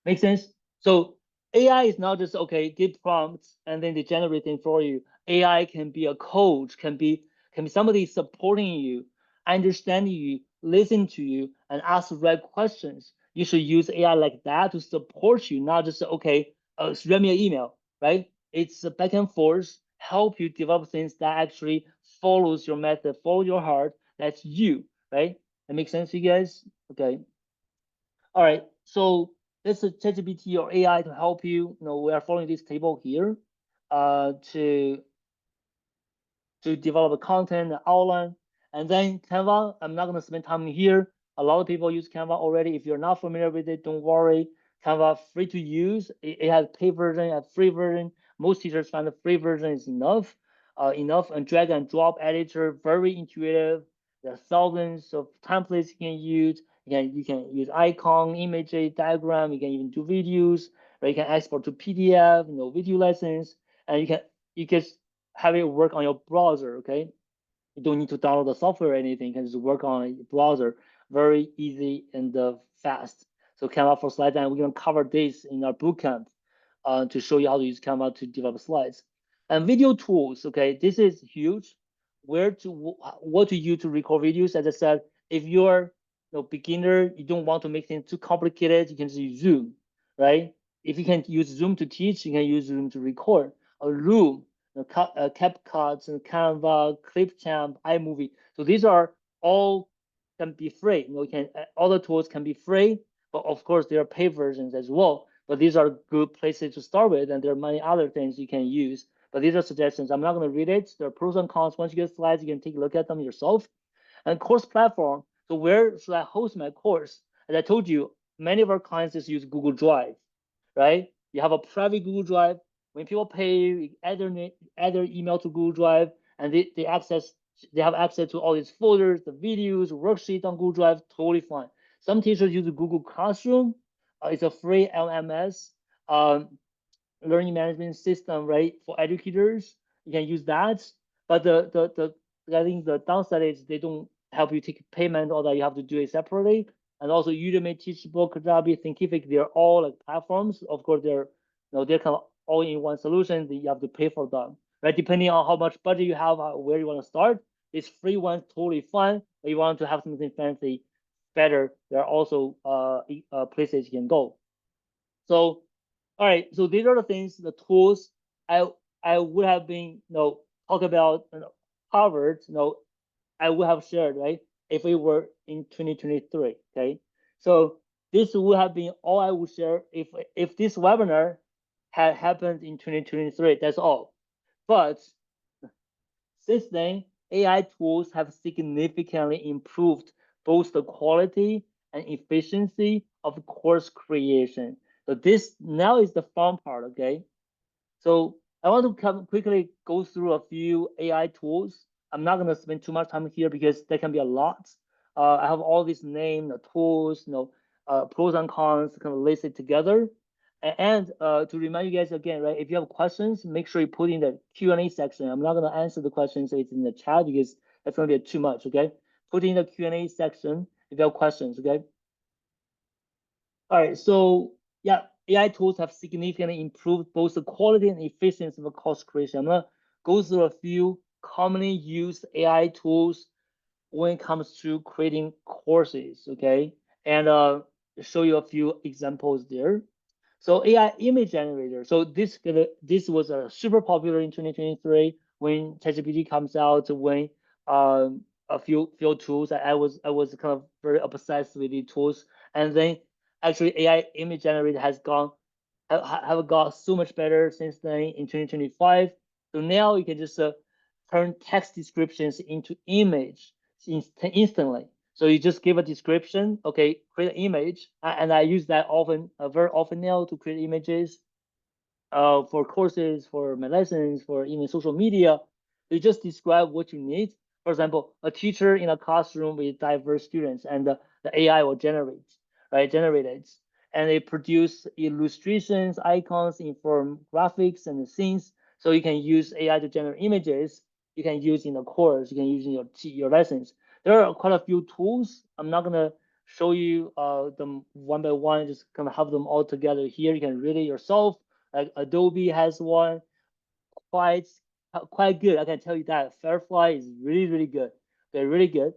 Make sense? So AI is not just okay, give prompts and then they generate things for you. AI can be a coach, can be somebody supporting you, understanding you, listen to you, and ask the right questions. You should use AI like that to support you, not just okay, send me an email, right? It's a back and forth, help you develop things that actually follows your method, follow your heart. That's you, right? That makes sense to you guys? Okay. All right, so this is ChatGPT or AI to help you. We are following this table here to develop a content outline. And then Canva, I'm not going to spend time here. A lot of people use Canva already. If you're not familiar with it, don't worry. Canva free to use. It has paid version, it has free version. Most teachers find the free version is enough. Enough, and drag and drop editor, very intuitive. There are thousands of templates you can use. You can use icon, image, diagram. You can even do videos. Or you can export to PDF, video lessons, and you can have it work on your browser, okay? You don't need to download the software or anything. You can just work on a browser. Very easy and fast. So Canva for slides, and we're going to cover this in our bootcamp to show you how to use Canva to develop slides. And video tools, okay, this is huge. What to use to record videos? As I said, if you're beginner, you don't want to make things too complicated, you can just use Zoom, right? If you can use Zoom to teach, you can use Zoom to record. A Loom, CapCut, and Canva, Clipchamp, iMovie. So these are all can be free. All the tools can be free, but of course there are paid versions as well. But these are good places to start with, and there are many other things you can use. But these are suggestions. I'm not going to read it. There are pros and cons. Once you get slides, you can take a look at them yourself. And course platform. So where should I host my course? As I told you, many of our clients just use Google Drive, right? You have a private Google Drive. When people pay, you add their email to Google Drive, and they have access to all these folders, the videos, worksheets on Google Drive. Totally fine. Some teachers use Google Classroom. It's a free LMS learning management system, right, for educators. You can use that. But I think the downside is they don't help you take payment, or that you have to do it separately. And also Udemy, Teachable, Kajabi, Thinkific, they're all like platforms. Of course, they're kind of all in one solution that you have to pay for them, right? Depending on how much budget you have, where you want to start. These free ones totally fine, but you want to have something fancy, better. There are also places you can go. So all right, so these are the things, the tools I I would have been, talk about, covered, I would have shared, right? If we were in 2023, okay? So this would have been all I would share if this webinar had happened in 2023. That's all. But since then, AI tools have significantly improved both the quality and efficiency of course creation. So this now is the fun part, okay? So I want to quickly go through a few AI tools. I'm not gonna spend too much time here because there can be a lot. I have all these names, the tools, pros and cons kind of listed together. And to remind you guys again, right? If you have questions, make sure you put in the Q&A section. I'm not gonna answer the questions so it's in the chat because that's gonna be too much. Okay, put in the Q&A section if you have questions. Okay. All right. So yeah, AI tools have significantly improved both the quality and efficiency of course creation. I'm gonna go through a few commonly used AI tools when it comes to creating courses. Okay, and show you a few examples there. So AI image generator. So this was super popular in 2023 when ChatGPT comes out. When a few tools, I was kind of very obsessed with the tools, and then actually AI image generator has gone have got so much better since then in 2025. So now you can just turn text descriptions into image instantly. So you just give a description, okay, create an image, and I use that often, very often now to create images for courses, for my lessons, for even social media. You just describe what you need. For example, a teacher in a classroom with diverse students, and the AI will generate it, and it produce illustrations, icons, inform graphics and scenes. So you can use AI to generate images. You can use in the course. You can use in your lessons. There are quite a few tools. I'm not gonna show you them one by one. Just gonna have them all together here. You can read it yourself. Like Adobe has one, quite quite good. I can tell you that Firefly is really good. They're really good.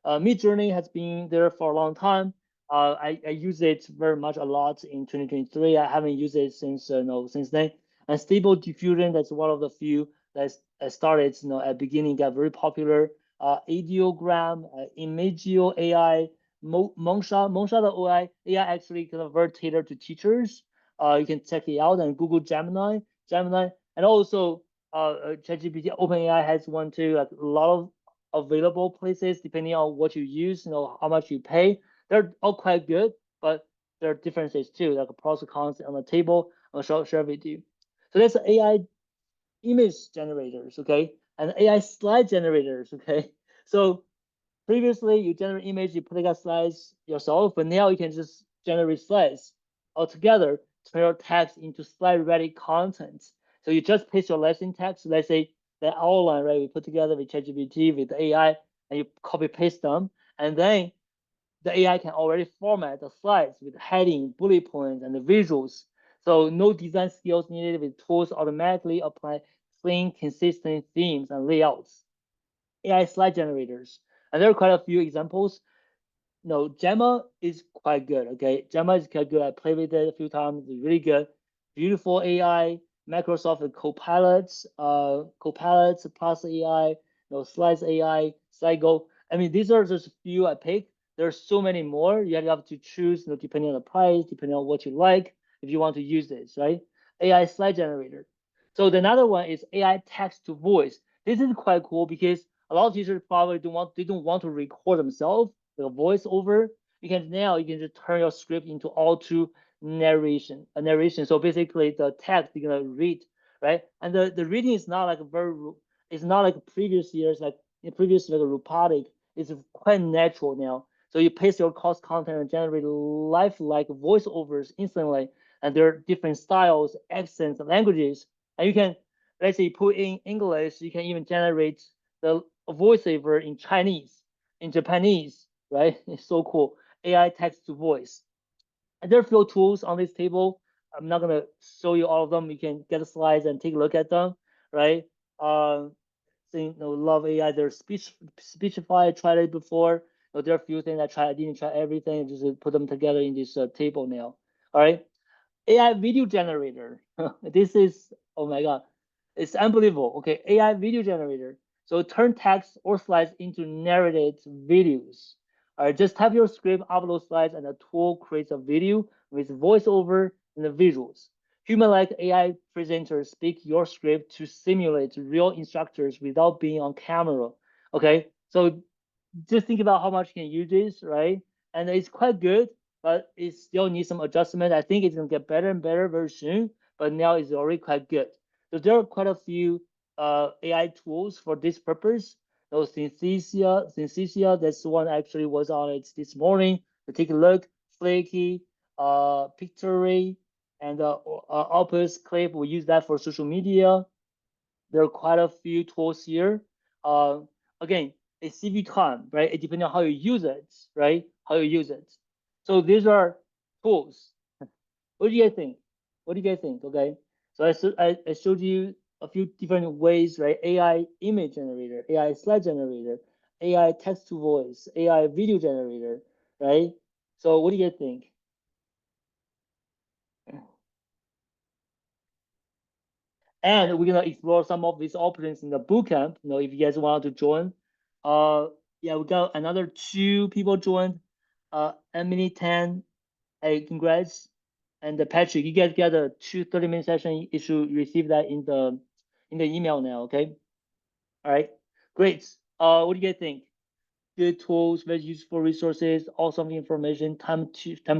Midjourney has been there for a long time. I use it very much a lot in 2023. I haven't used it since no since then. And Stable Diffusion, that's one of the few that started at the beginning, got very popular. Ideogram, Imagio AI, Mongsha AI actually kind of very tailored to teachers. You can check it out and Google Gemini, and also ChatGPT, OpenAI has one too. Like a lot of available places depending on what you use, how much you pay. They're all quite good, but there are differences too, like pros and cons on the table. I'll share with you. So that's AI image generators, okay, and AI slide generators, okay. So previously, you generate image, you put together slides yourself, but now you can just generate slides altogether, turn your text into slide-ready content. So you just paste your lesson text, let's say the outline, right? We put together with ChatGPT, with the AI, and you copy paste them, and then the AI can already format the slides with heading, bullet points, and the visuals. So no design skills needed, with tools automatically apply clean, consistent themes and layouts. AI slide generators. And there are quite a few examples. No, Gemma is quite good. Okay, Gemma is quite good. I played with it a few times. It's really good. Beautiful AI, Microsoft Copilots, Copilots plus AI, Slides AI, Sligo. I mean, these are just a few I picked. There's so many more. You have to choose, depending on the price, depending on what you like, if you want to use this, right? AI slide generator. So the another one is AI text to voice. This is quite cool because a lot of teachers probably don't want to record themselves the voiceover. You can just turn your script into auto narration, a narration. So basically the text you're gonna read, right? And the reading is not like it's not like previous years, like in previous like robotic. It's quite natural now. So you paste your course content and generate lifelike voiceovers instantly. And there are different styles, accents, and languages. And you can, let's say, put in English, you can even generate the voiceover in Chinese, in Japanese, right? It's so cool. AI text to voice. And there are a few tools on this table. I'm not gonna show you all of them. You can get the slides and take a look at them, right? So, love AI. There's Speechify. I tried it before. There are a few things I tried. I didn't try everything. Just put them together in this table now. All right. AI video generator. This is, oh my God, it's unbelievable. Okay, AI video generator. So turn text or slides into narrated videos. All right, just type your script, upload slides, and the tool creates a video with voiceover and the visuals. Human-like AI presenters speak your script to simulate real instructors without being on camera. Okay, so just think about how much you can use this, right? And it's quite good, but it still needs some adjustment. I think it's gonna get better and better very soon, but now it's already quite good. So there are quite a few AI tools for this purpose. So Synthesia, that's the one actually was on it this morning. To take a look, Flaky, Pictory, and Opus Clip, we use that for social media. There are quite a few tools here. Uh, Again, a CV time, right? It depends on how you use it, right? How you use it. So these are tools. What do you guys think? What do you guys think? Okay. So I showed you a few different ways, right? AI image generator, AI slide generator, AI text to voice, AI video generator, right? So what do you guys think? And we're gonna explore some of these options in the bootcamp. If you guys want to join, yeah, we got another 2 people joined. Emily Tan, hey, congrats. And Patrick, you guys get a 30-minute session. You should receive that in the email now. Okay. All right. Great. What do you guys think? Good tools, very useful resources, awesome information, time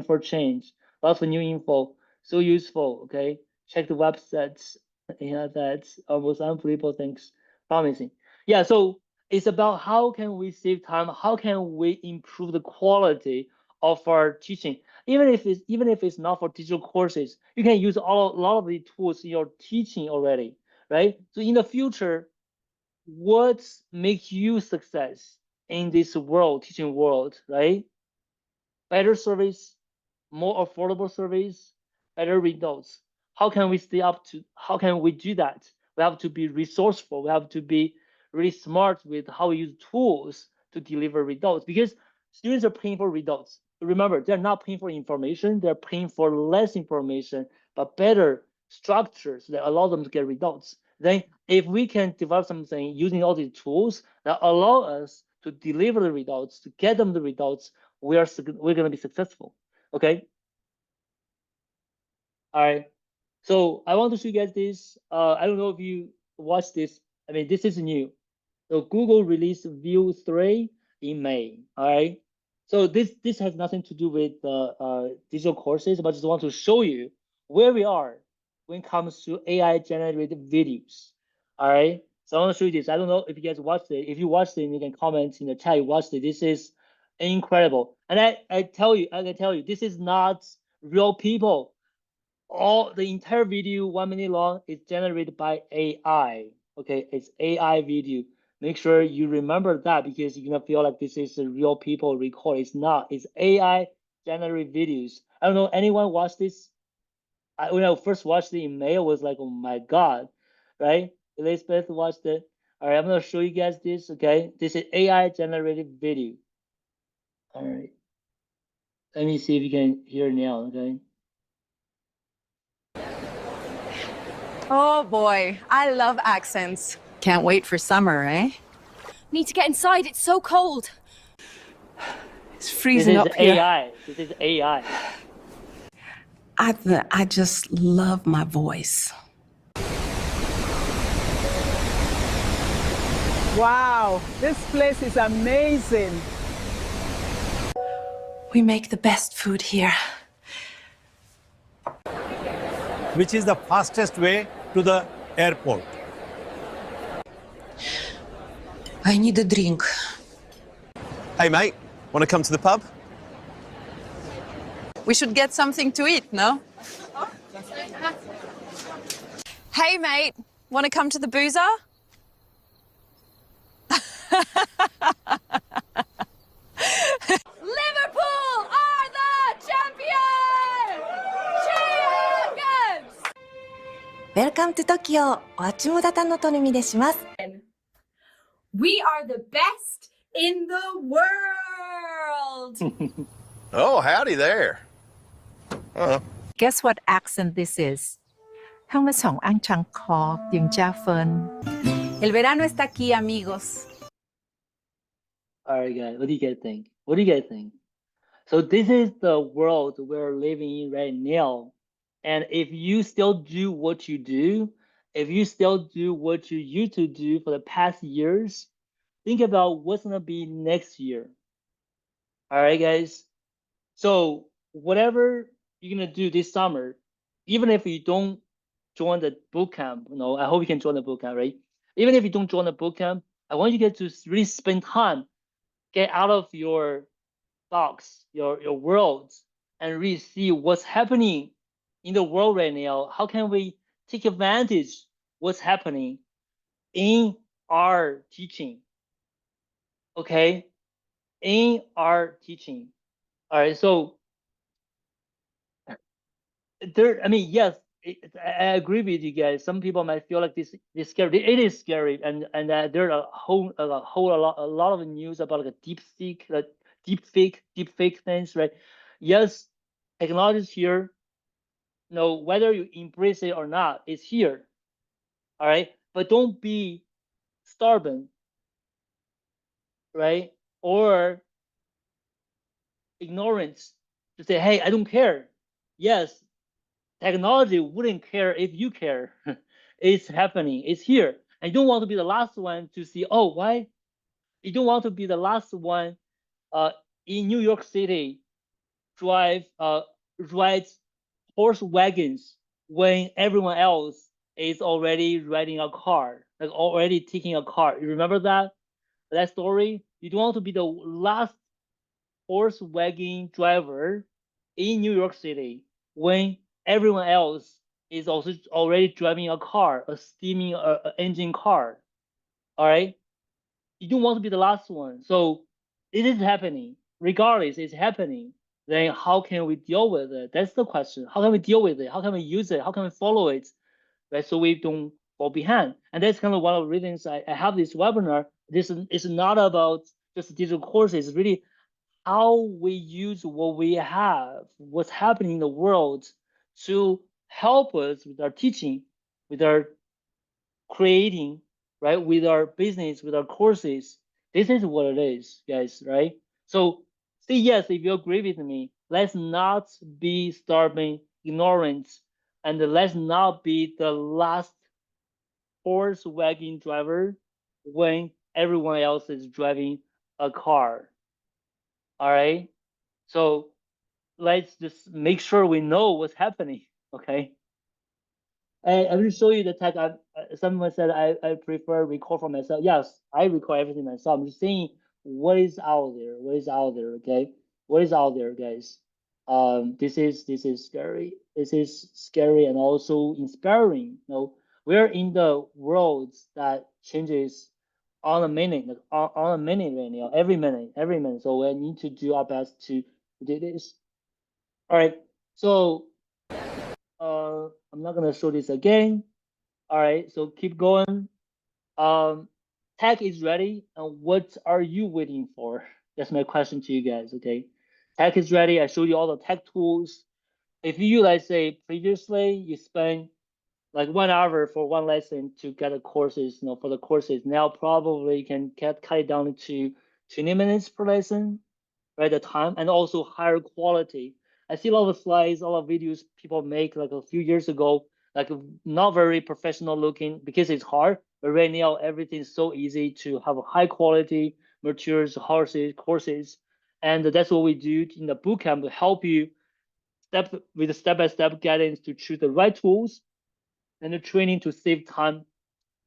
for change, lots of new info, so useful. Okay, check the websites. Yeah, that's almost unbelievable things, promising. Yeah, so it's about how can we save time, how can we improve the quality of our teaching. Even if it's not for digital courses, you can use a lot of the tools in your teaching already, right? So in the future, what makes you success in this world, teaching world, right? Better service, more affordable service, better results. How can we do that? We have to be resourceful. We have to be really smart with how we use tools to deliver results, because students are paying for results. Remember, they're not paying for information, they're paying for less information, but better structures that allow them to get results. Then if we can develop something using all these tools that allow us to deliver the results, to get them the results, we're going to be successful. Okay. All right. So I want to show you guys this. I don't know if you watched this. I mean, this is new. So Google released View 3 in May. All right. So this has nothing to do with digital courses, but I just want to show you where we are when it comes to AI generated videos. All right. So I want to show you this. I don't know if you guys watched it. If you watched it, you can comment in the chat. You watched it. This is incredible. And I can tell you, this is not real people. All the entire video, 1 minute long, is generated by AI. Okay, it's AI video. Make sure you remember that, because you're gonna feel like this is a real people record. It's not. It's AI generated videos. I don't know. Anyone watch this? When I first watched it in May, I was like, oh my god, right? Elizabeth watched it. All right, I'm gonna show you guys this. Okay, this is AI generated video. All right, let me see if you can hear now. Okay. Oh boy, I love accents. Can't wait for summer, eh? Need to get inside, it's so cold. It's This freezing is up here. AI. This is AI. I just love my voice. Wow, this place is amazing. We make the best food here. Which is the fastest way to the airport? I need a drink. Hey, mate, want to come to the pub? We should get something to eat, no? Hey mate, wanna come to the boozer? Liverpool are the champions! Champions! Welcome to Tokyo! おあちもだたのとるみでします。We are the best in the world! Oh, howdy there. Guess what accent this is? 香港從安長科定加分。 El verano está aquí, amigos. All right, guys, what do you guys think? What do you guys think? So this is the world we're living in right now. And if you still do what you do, if you still do what you used to do for the past years, think about what's gonna be next year. All right, guys. So whatever you're gonna do this summer, even if you don't join the bootcamp, I hope you can join the bootcamp, right? Even if you don't join the bootcamp, I want you guys to really spend time, get out of your box, your world, and really see what's happening in the world right now, how can we take advantage what's happening in our teaching? Okay, in our teaching. All right, so there, I mean, yes, I agree with you guys. Some people might feel like this scary. It is scary, and there are a lot of news about like a deep fake things, right? Yes, technology is here. No, whether you embrace it or not, it's here. All right, but don't be stubborn, right? Or ignorance to say, hey, I don't care. Yes, technology wouldn't care if you care. It's happening, it's here. And you don't want to be the last one to see, oh, why? You don't want to be the last one uh, in New York City ride horse wagons when everyone else is already riding a car, like already taking a car. You remember that story? You don't want to be the last horse wagon driver in New York City when everyone else is also already driving a car, a steaming engine car. All right, you don't want to be the last one. So it is happening. Regardless, it's happening. Then how can we deal with it? That's the question. How can we deal with it? How can we use it? How can we follow it? Right, so we don't fall behind. And that's kind of one of the reasons I have this webinar. This is not about just digital courses. It's really how we use what we have, what's happening in the world to help us with our teaching, with our creating, right? With our business, with our courses. This is what it is, guys, right? So say yes if you agree with me. Let's not be starving, ignorant, and let's not be the last horse wagon driver when everyone else is driving a car. All right. So let's just make sure we know what's happening. Okay. I will show you the tech. Someone said I prefer record for myself. Yes, I record everything myself. I'm just saying what is out there. What is out there? Okay. What is out there, guys? This is scary. This is scary and also inspiring. You know, we're in the world that changes on a minute, like on a minute right now, every minute. So we need to do our best to do this. All right. So I'm not gonna show this again. All right. So keep going. Um, tech is ready, and what are you waiting for? That's my question to you guys. Okay. Tech is ready. I showed you all the tech tools. If you, let's say, previously you spend like 1 hour for one lesson to get the courses, for the courses, now probably you can cut it down to 20 minutes per lesson, right? The time and also higher quality. I see a lot of slides, a lot of videos people make like a few years ago, like not very professional looking because it's hard. But right now, everything is so easy to have a high quality materials, courses, and that's what we do in the bootcamp to help you step-by-step guidance to choose the right tools and the training to save time,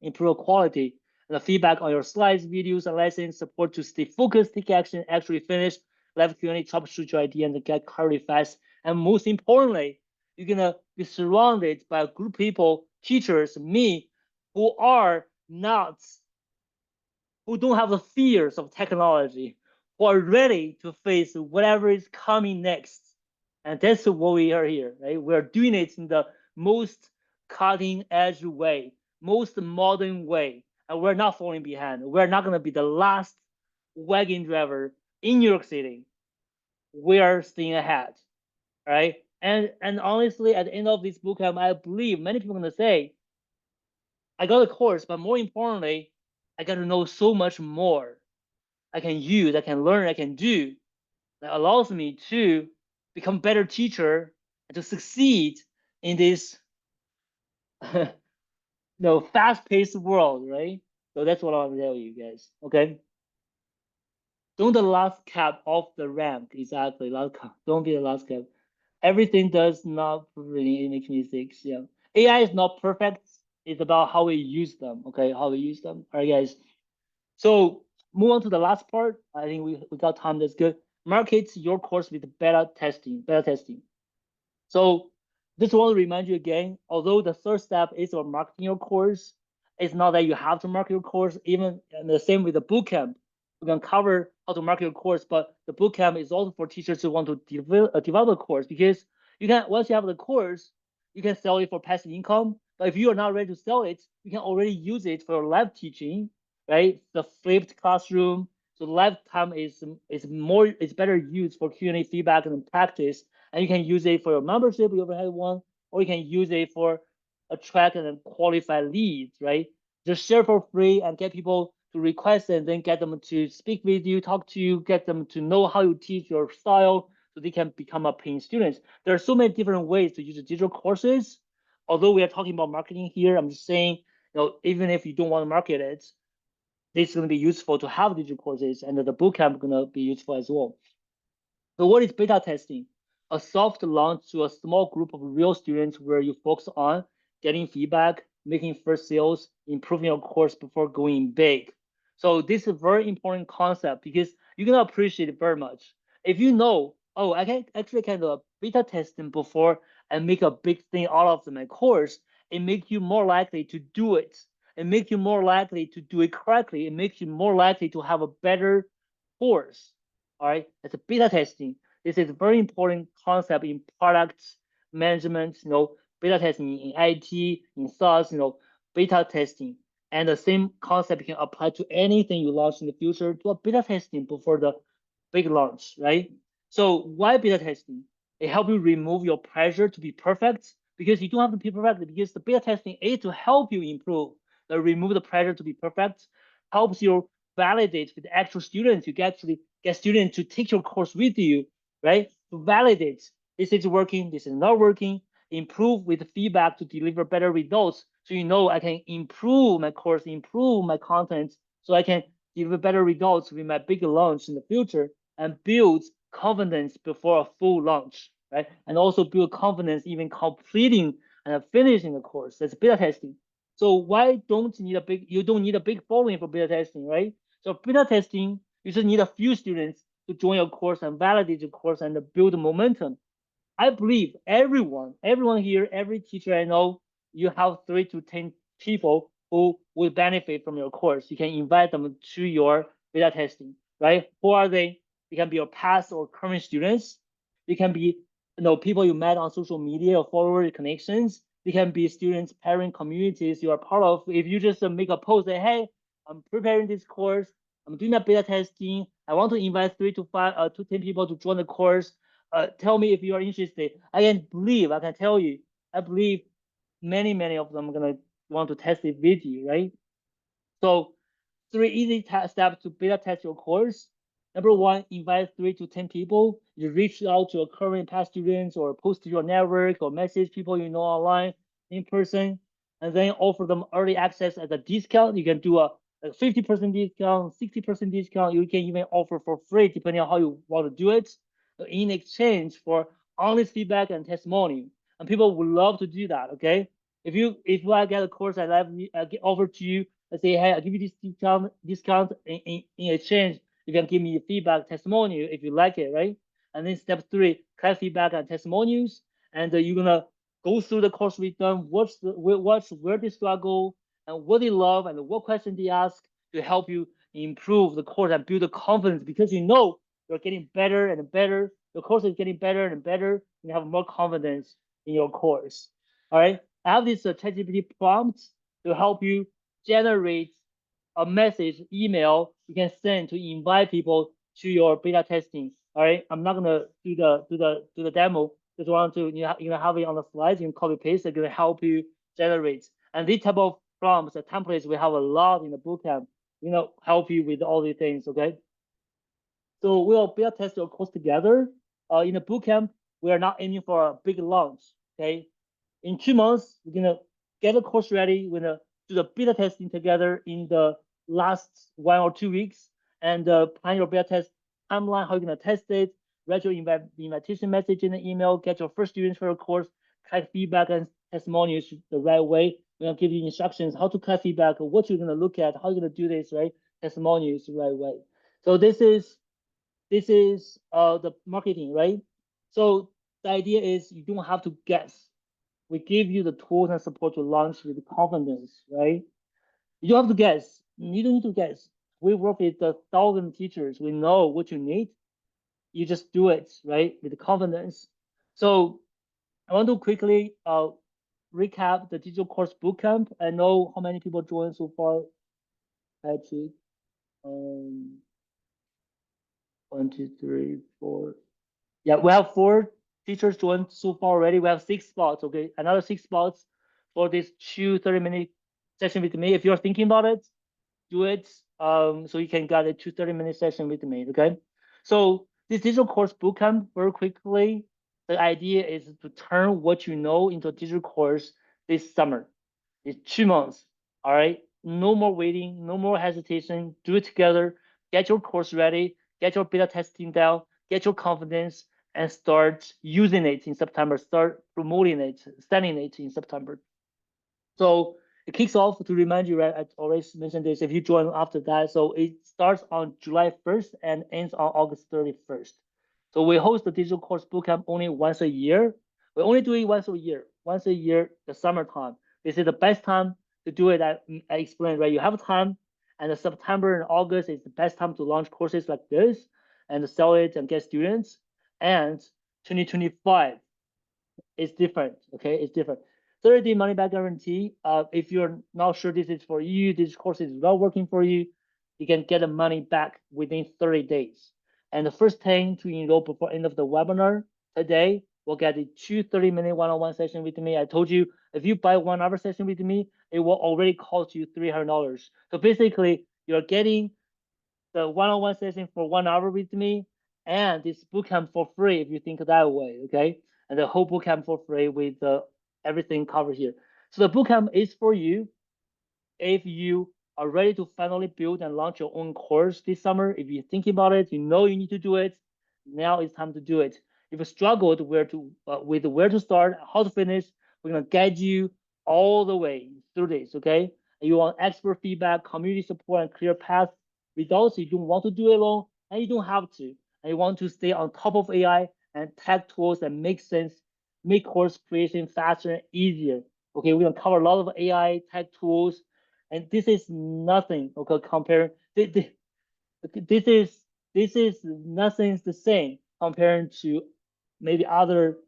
improve quality, and the feedback on your slides, videos, and lessons, support to stay focused, take action, actually finish, live Q&A, troubleshoot your idea, and get clarity fast. And most importantly, you're gonna be surrounded by a group of people, teachers, me, who are not, who don't have the fears of technology, who are ready to face whatever is coming next. And that's what we are here, right? We're doing it in the most cutting edge way, most modern way, and we're not falling behind. We're not gonna be the last wagon driver in New York City. We are staying ahead, right? And honestly, at the end of this bootcamp, I believe many people are gonna say, I got a course, but more importantly, I got to know so much more. I can use, I can learn, I can do that allows me to become a better teacher and to succeed in this fast-paced world, right? So that's what I want to tell you guys. Okay. Don't the last cab off the ramp. Exactly. Don't be the last cab. Everything does not really make mistakes. Yeah. AI is not perfect. It's about how we use them. Okay, how we use them. All right, guys. So move on to the last part. I think we got time. That's good. Market your course with beta testing. So Just want to remind you again, although the third step is about marketing your course, it's not that you have to market your course. Even and the same with the bootcamp, we can cover how to market your course, but the bootcamp is also for teachers who want to develop a course, because you can, once you have the course, you can sell it for passive income. But if you are not ready to sell it, you can already use it for live teaching, right? The flipped classroom. So live time is better used for Q&A feedback and practice, and you can use it for your membership, you ever had one, or you can use it for attract and qualify leads, right? Just share for free and get people to request, and then get them to speak with you, talk to you, get them to know how you teach your style, so they can become a paying student. There are so many different ways to use the digital courses. Although we are talking about marketing here, I'm just saying, even if you don't want to market it, this is going to be useful to have digital courses, and the bootcamp is going to be useful as well. So what is beta testing? A soft launch to a small group of real students where you focus on getting feedback, making first sales, improving your course before going big. So this is a very important concept, because you're going to appreciate it very much. If you know, oh, I can actually do a beta testing before and make a big thing out of my course, it makes you more likely to do it. It makes you more likely to do it correctly. It makes you more likely to have a better course. All right, that's a beta testing. This is a very important concept in product management, beta testing in IT, in SaaS, beta testing. And the same concept can apply to anything you launch in the future. Do a beta testing before the big launch, right? So why beta testing? It helps you remove your pressure to be perfect, because you don't have to be perfect, because the beta testing is to help you improve. Remove the pressure to be perfect, helps you validate with the actual students. You actually get students to take your course with you, right? To validate this is working, this is not working, improve with feedback to deliver better results. So I can improve my course, improve my content, so I can deliver better results with my big launch in the future, and build confidence before a full launch, right? And also build confidence even completing and finishing the course. That's beta testing. So why don't you need a big following for beta testing, right? So beta testing, you just need a few students to join your course and validate your course and build momentum. I believe everyone here, every teacher I know, you have 3 to 10 people who will benefit from your course. You can invite them to your beta testing, right? Who are they? They can be your past or current students. They can be people you met on social media or follower connections. They can be students, parent communities you are part of. If you just make a post that, hey, I'm preparing this course, I'm doing a beta testing, I want to invite 3 to 5 to 10 people to join the course. Tell me if you are interested. I can tell you, I believe many of them are gonna want to test it with you, right? So 3 easy steps to beta test your course. Number 1, invite 3 to 10 people. You reach out to a current past students, or post to your network, or message people you know online, in person, and then offer them early access at a discount. You can do a 50% discount, 60% discount. You can even offer for free, depending on how you want to do it, in exchange for honest feedback and testimony. And people would love to do that. Okay, if I get a course I offer to you, I say, hey, I'll give you this discount in exchange. You can give me a feedback testimonial if you like it, right? And then step 3, collect feedback and testimonials. And you're gonna go through the course with them, where they struggle, and what they love, and what question they ask, to help you improve the course and build the confidence, because you're getting better and better. The course is getting better and better. You have more confidence in your course. All right. I have this ChatGPT prompt to help you generate a message, email you can send to invite people to your beta testing. All right. I'm not gonna do the demo. Just want to have it on the slides. You can copy paste. It's gonna help you generate. And this type of prompts and templates we have a lot in the bootcamp. Help you with all these things. Okay. So we'll beta test your course together. In the bootcamp, we are not aiming for a big launch. Okay. In 2 months, we're gonna get the course ready. We're gonna do the beta testing together in the last 1 or 2 weeks, and plan your beta test timeline, how you're gonna test it, write your invitation message in the email, get your first students for your course, collect feedback and testimonials the right way. We're gonna give you instructions how to collect feedback, what you're gonna look at, how you're gonna do this, right? Testimonials the right way. So this is the marketing, right? So the idea is you don't have to guess. we give you the tools and support to launch with confidence, right? You don't have to guess. You don't need to guess. We work with 1,000 teachers. We know what you need. You just do it, right? With confidence. So I want to quickly recap the digital course bootcamp. I know how many people joined so far. Patrick, 1, 2, 3, 4. Yeah, we have 4 teachers joined so far already. We have 6 spots. Okay, another 6 spots for this 30-minute session with me. If you're thinking about it, do it. So you can get a 30-minute session with me. Okay, so this digital course bootcamp, very quickly, the idea is to turn what you know into a digital course this summer. It's 2 months. All right, no more waiting, no more hesitation. Do it together. Get your course ready. Get your beta testing down. Get your confidence and start using it in September. Start promoting it, selling it in September. So it kicks off, to remind you, right? I always mentioned this. If you join after that, so it starts on July 1st and ends on August 31st. So we host the digital course bootcamp only once a year. We only do it once a year, the summertime. This is the best time to do it. I explained, right? You have time, and the September and August is the best time to launch courses like this and sell it and get students. And 2025 is different. Okay, it's different. 30-day money back guarantee. If you're not sure this is for you, this course is not working for you, you can get the money back within 30 days. And the first 10 to enroll before end of the webinar today will get a 2 30-minute one-on-one session with me. I told you, if you buy 1 hour session with me, it will already cost you $300. So basically, you're getting the one-on-one session for 1 hour with me and this bootcamp for free if you think that way, okay? And the whole bootcamp for free with everything covered here. So the bootcamp is for you if you are ready to finally build and launch your own course this summer. If you're thinking about it, you know you need to do it. Now it's time to do it. If you struggled with where to start, how to finish, we're gonna guide you all the way through this, okay? And you want expert feedback, community support, and clear path results. You don't want to do it alone, and you don't have to. And you want to stay on top of AI and tech tools that make sense, make course creation faster and easier. Okay, we're gonna cover a lot of AI tech tools, and this is nothing. Okay, compared this is nothing the same compared to maybe other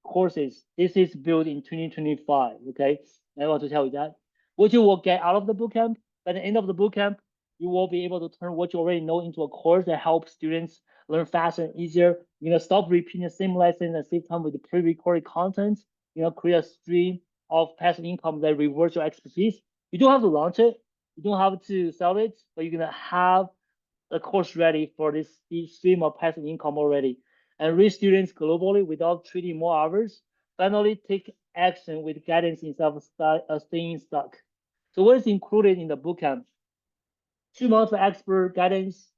courses. This is built in 2025. Okay, I want to tell you that what you will get out of the bootcamp. By the end of the bootcamp, you will be able to turn what you already know into a course that helps students learn faster and easier. You're gonna stop repeating the same lesson and save time with the pre-recorded content. You know, create a stream of passive income that rewards your expertise. You don't have to launch it. You don't have to sell it, but you're gonna have the course ready for this stream of passive income already. And reach students globally without treating more hours. Finally, take action with guidance instead of staying stuck. So what is included in the bootcamp? 2 months of expert guidance.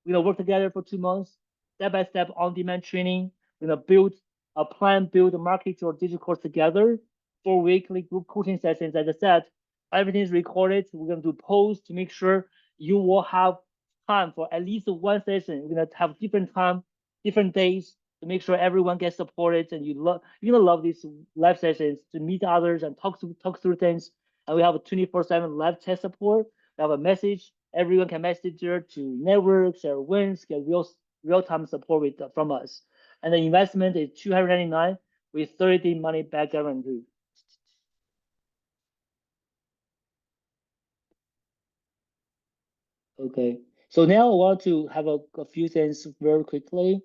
We're gonna work together for 2 months, step-by-step on-demand training. We're gonna build a plan, build a market your digital course together. 4 weekly group coaching sessions. As I said, everything is recorded. We're gonna do polls to make sure you will have time for at least 1 session. We're gonna have different time, different days to make sure everyone gets supported, and you're gonna love these live sessions to meet others and talk through things. And we have a 24/7 live chat support. We have a message. Everyone can message there to network, share wins, get real-time support from us. And the investment is $299 with 30-day money back guarantee. Okay, so now I want to have a few things very quickly.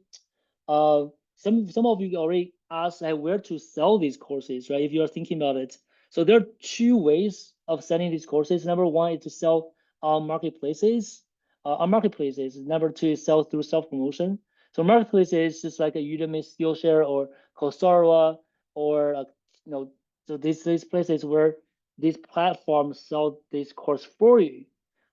Some of you already asked like where to sell these courses, right? If you are thinking about it. So there are 2 ways of selling these courses. Number 1 is to sell on marketplaces. Number 2 is sell through self-promotion. So marketplaces is just like a Udemy, Skillshare, or Coursera, or so these places where these platforms sell this course for you.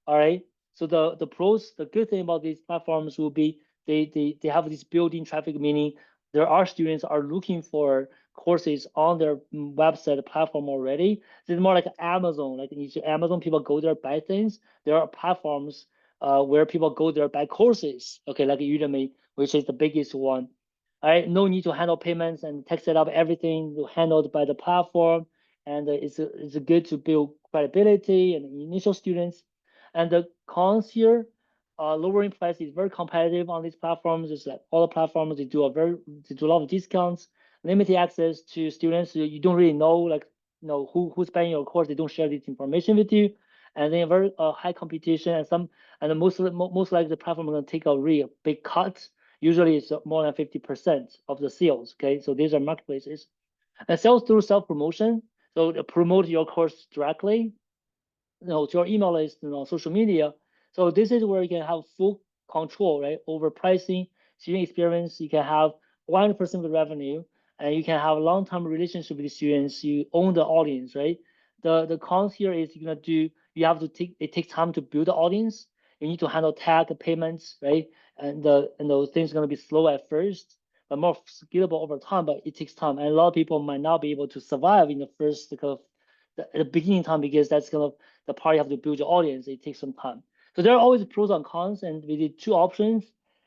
All right. So the good thing about these platforms will be they have this built-in traffic, meaning there are students are looking for courses on their website platform already. It's more like Amazon, like in Amazon, people go there buy things. There are platforms where people go there buy courses. Okay, like Udemy, which is the biggest one. All right, no need to handle payments and tech setup, everything handled by the platform. And it's good to build credibility and initial students. And the cons here, lowering price is very competitive on these platforms. It's like all the platforms, they do a lot of discounts, limited access to students. You don't really know, like, who's buying your course. They don't share this information with you. And then very high competition, and most likely the platform is going to take a really big cut. Usually it's more than 50% of the sales. Okay, so these are marketplaces. And sales through self-promotion. So promote your course directly, to your email list, social media. So this is where you can have full control, right, over pricing, student experience. You can have 100% of the revenue, and you can have a long-term relationship with the students. You own the audience, right? The cons here is it takes time to build the audience. You need to handle tag payments, right? And those things are going to be slow at first, but more scalable over time. But it takes time, and a lot of people might not be able to survive in the first the beginning time, because that's the part you have to build your audience. It takes some time. So there are always pros and cons, and we did two options.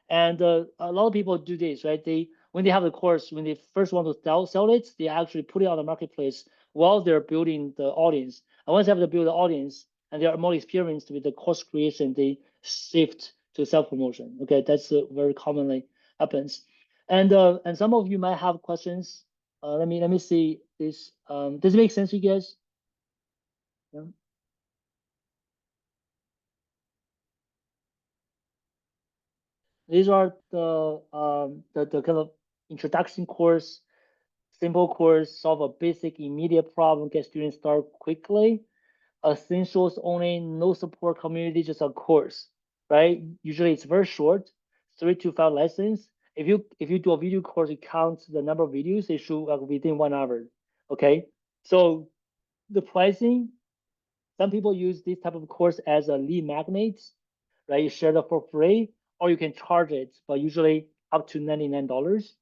And a lot of people do this, right? When they have the course, when they first want to sell it, they actually put it on the marketplace while they're building the audience. And once they have to build the audience and they are more experienced with the course creation, they shift to self-promotion. Okay, that's very commonly happens. And some of you might have questions. Let me see this. Does it make sense to you guys? Yeah. These are the kind of introduction course, simple course, solve a basic immediate problem, get students started quickly. Essentials only, no support community, just a course, right? Usually it's very short, 3 to 5 lessons. If you do a video course, you count the number of videos, they should within 1 hour. Okay, so the pricing, some people use this type of course as a lead magnet, right? You share it for free, or you can charge it, but usually up to $99.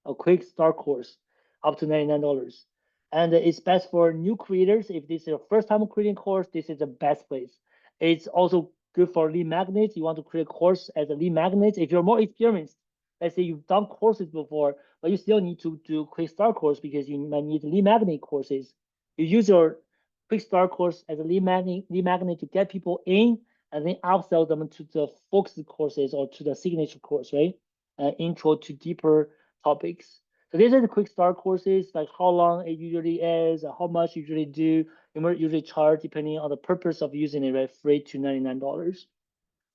A quick start course, up to $99. And it's best for new creators. If this is your first time creating course, this is the best place. It's also good for lead magnets. You want to create a course as a lead magnet. If you're more experienced, let's say you've done courses before, but you still need to do quick start course because you might need lead magnet courses. You use your quick start course as a lead magnet to get people in, and then upsell them to the focus courses or to the signature course, right? Intro to deeper topics. So these are the quick start courses, like how long it usually is, how much you usually do. You might usually charge depending on the purpose of using it, right? Free to $99.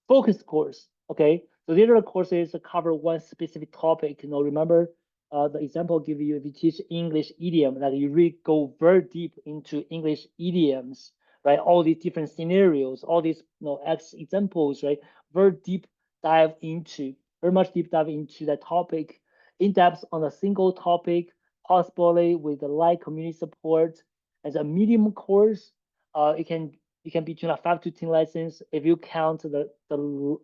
Focus course, okay? So these are the courses that cover one specific topic. Remember the example I'll give you, if you teach English idiom, like you really go very deep into English idioms, right? All these different scenarios, all these examples, right? Very much deep dive into that topic, in depth on a single topic, possibly with the light community support. As a medium course, it can be between 5 to 10 lessons. If you count the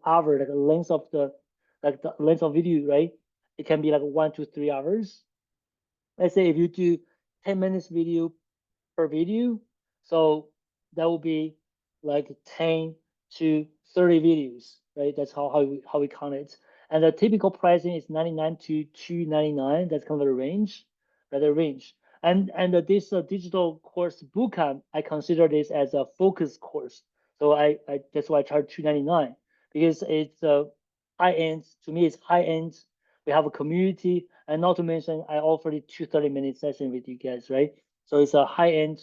hour, like the length of video, right? It can be like 1 to 3 hours. Let's say if you do 10 minutes video per video, so that will be like 10 to 30 videos, right? That's how we count it. And the typical pricing is $99 to $299. That's kind of a range, right? A range. And this digital course bootcamp, I consider this as a focus course. So I that's why I charge $299, because it's high end. To me, it's high end. We have a community, and not to mention I offer the 2 30-minute session with you guys, right? So it's a high end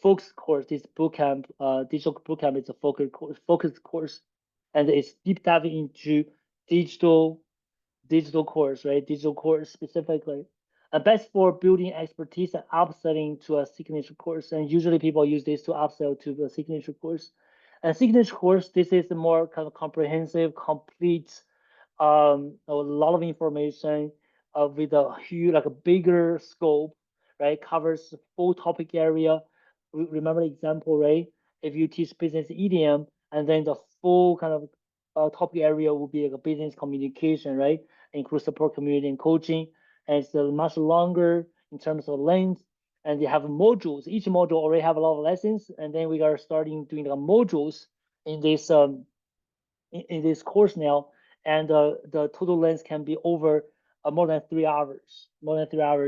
focus course. This bootcamp, digital bootcamp, is a focus course, and it's deep diving into digital course, right? Digital course specifically. Best for building expertise and upselling to a signature course. And usually people use this to upsell to the signature course. And signature course, this is a more kind of comprehensive, complete, a lot of information with a huge, like a bigger scope, right? Covers the full topic area. Remember the example, right? If you teach business idiom, and then the full kind of topic area will be like a business communication, right? Include support, community, and coaching. And it's much longer in terms of length. And they have modules. Each module already have a lot of lessons, and then we are starting doing the modules in this course now. And the total length can be over more than 3 hours,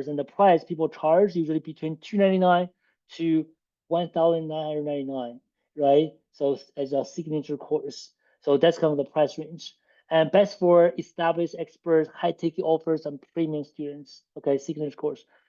and the price people charge usually between $299 to $1,999, right? So as a signature course, so that's kind of the price range. And best for established experts, high ticket offers, and premium students. Okay, signature course.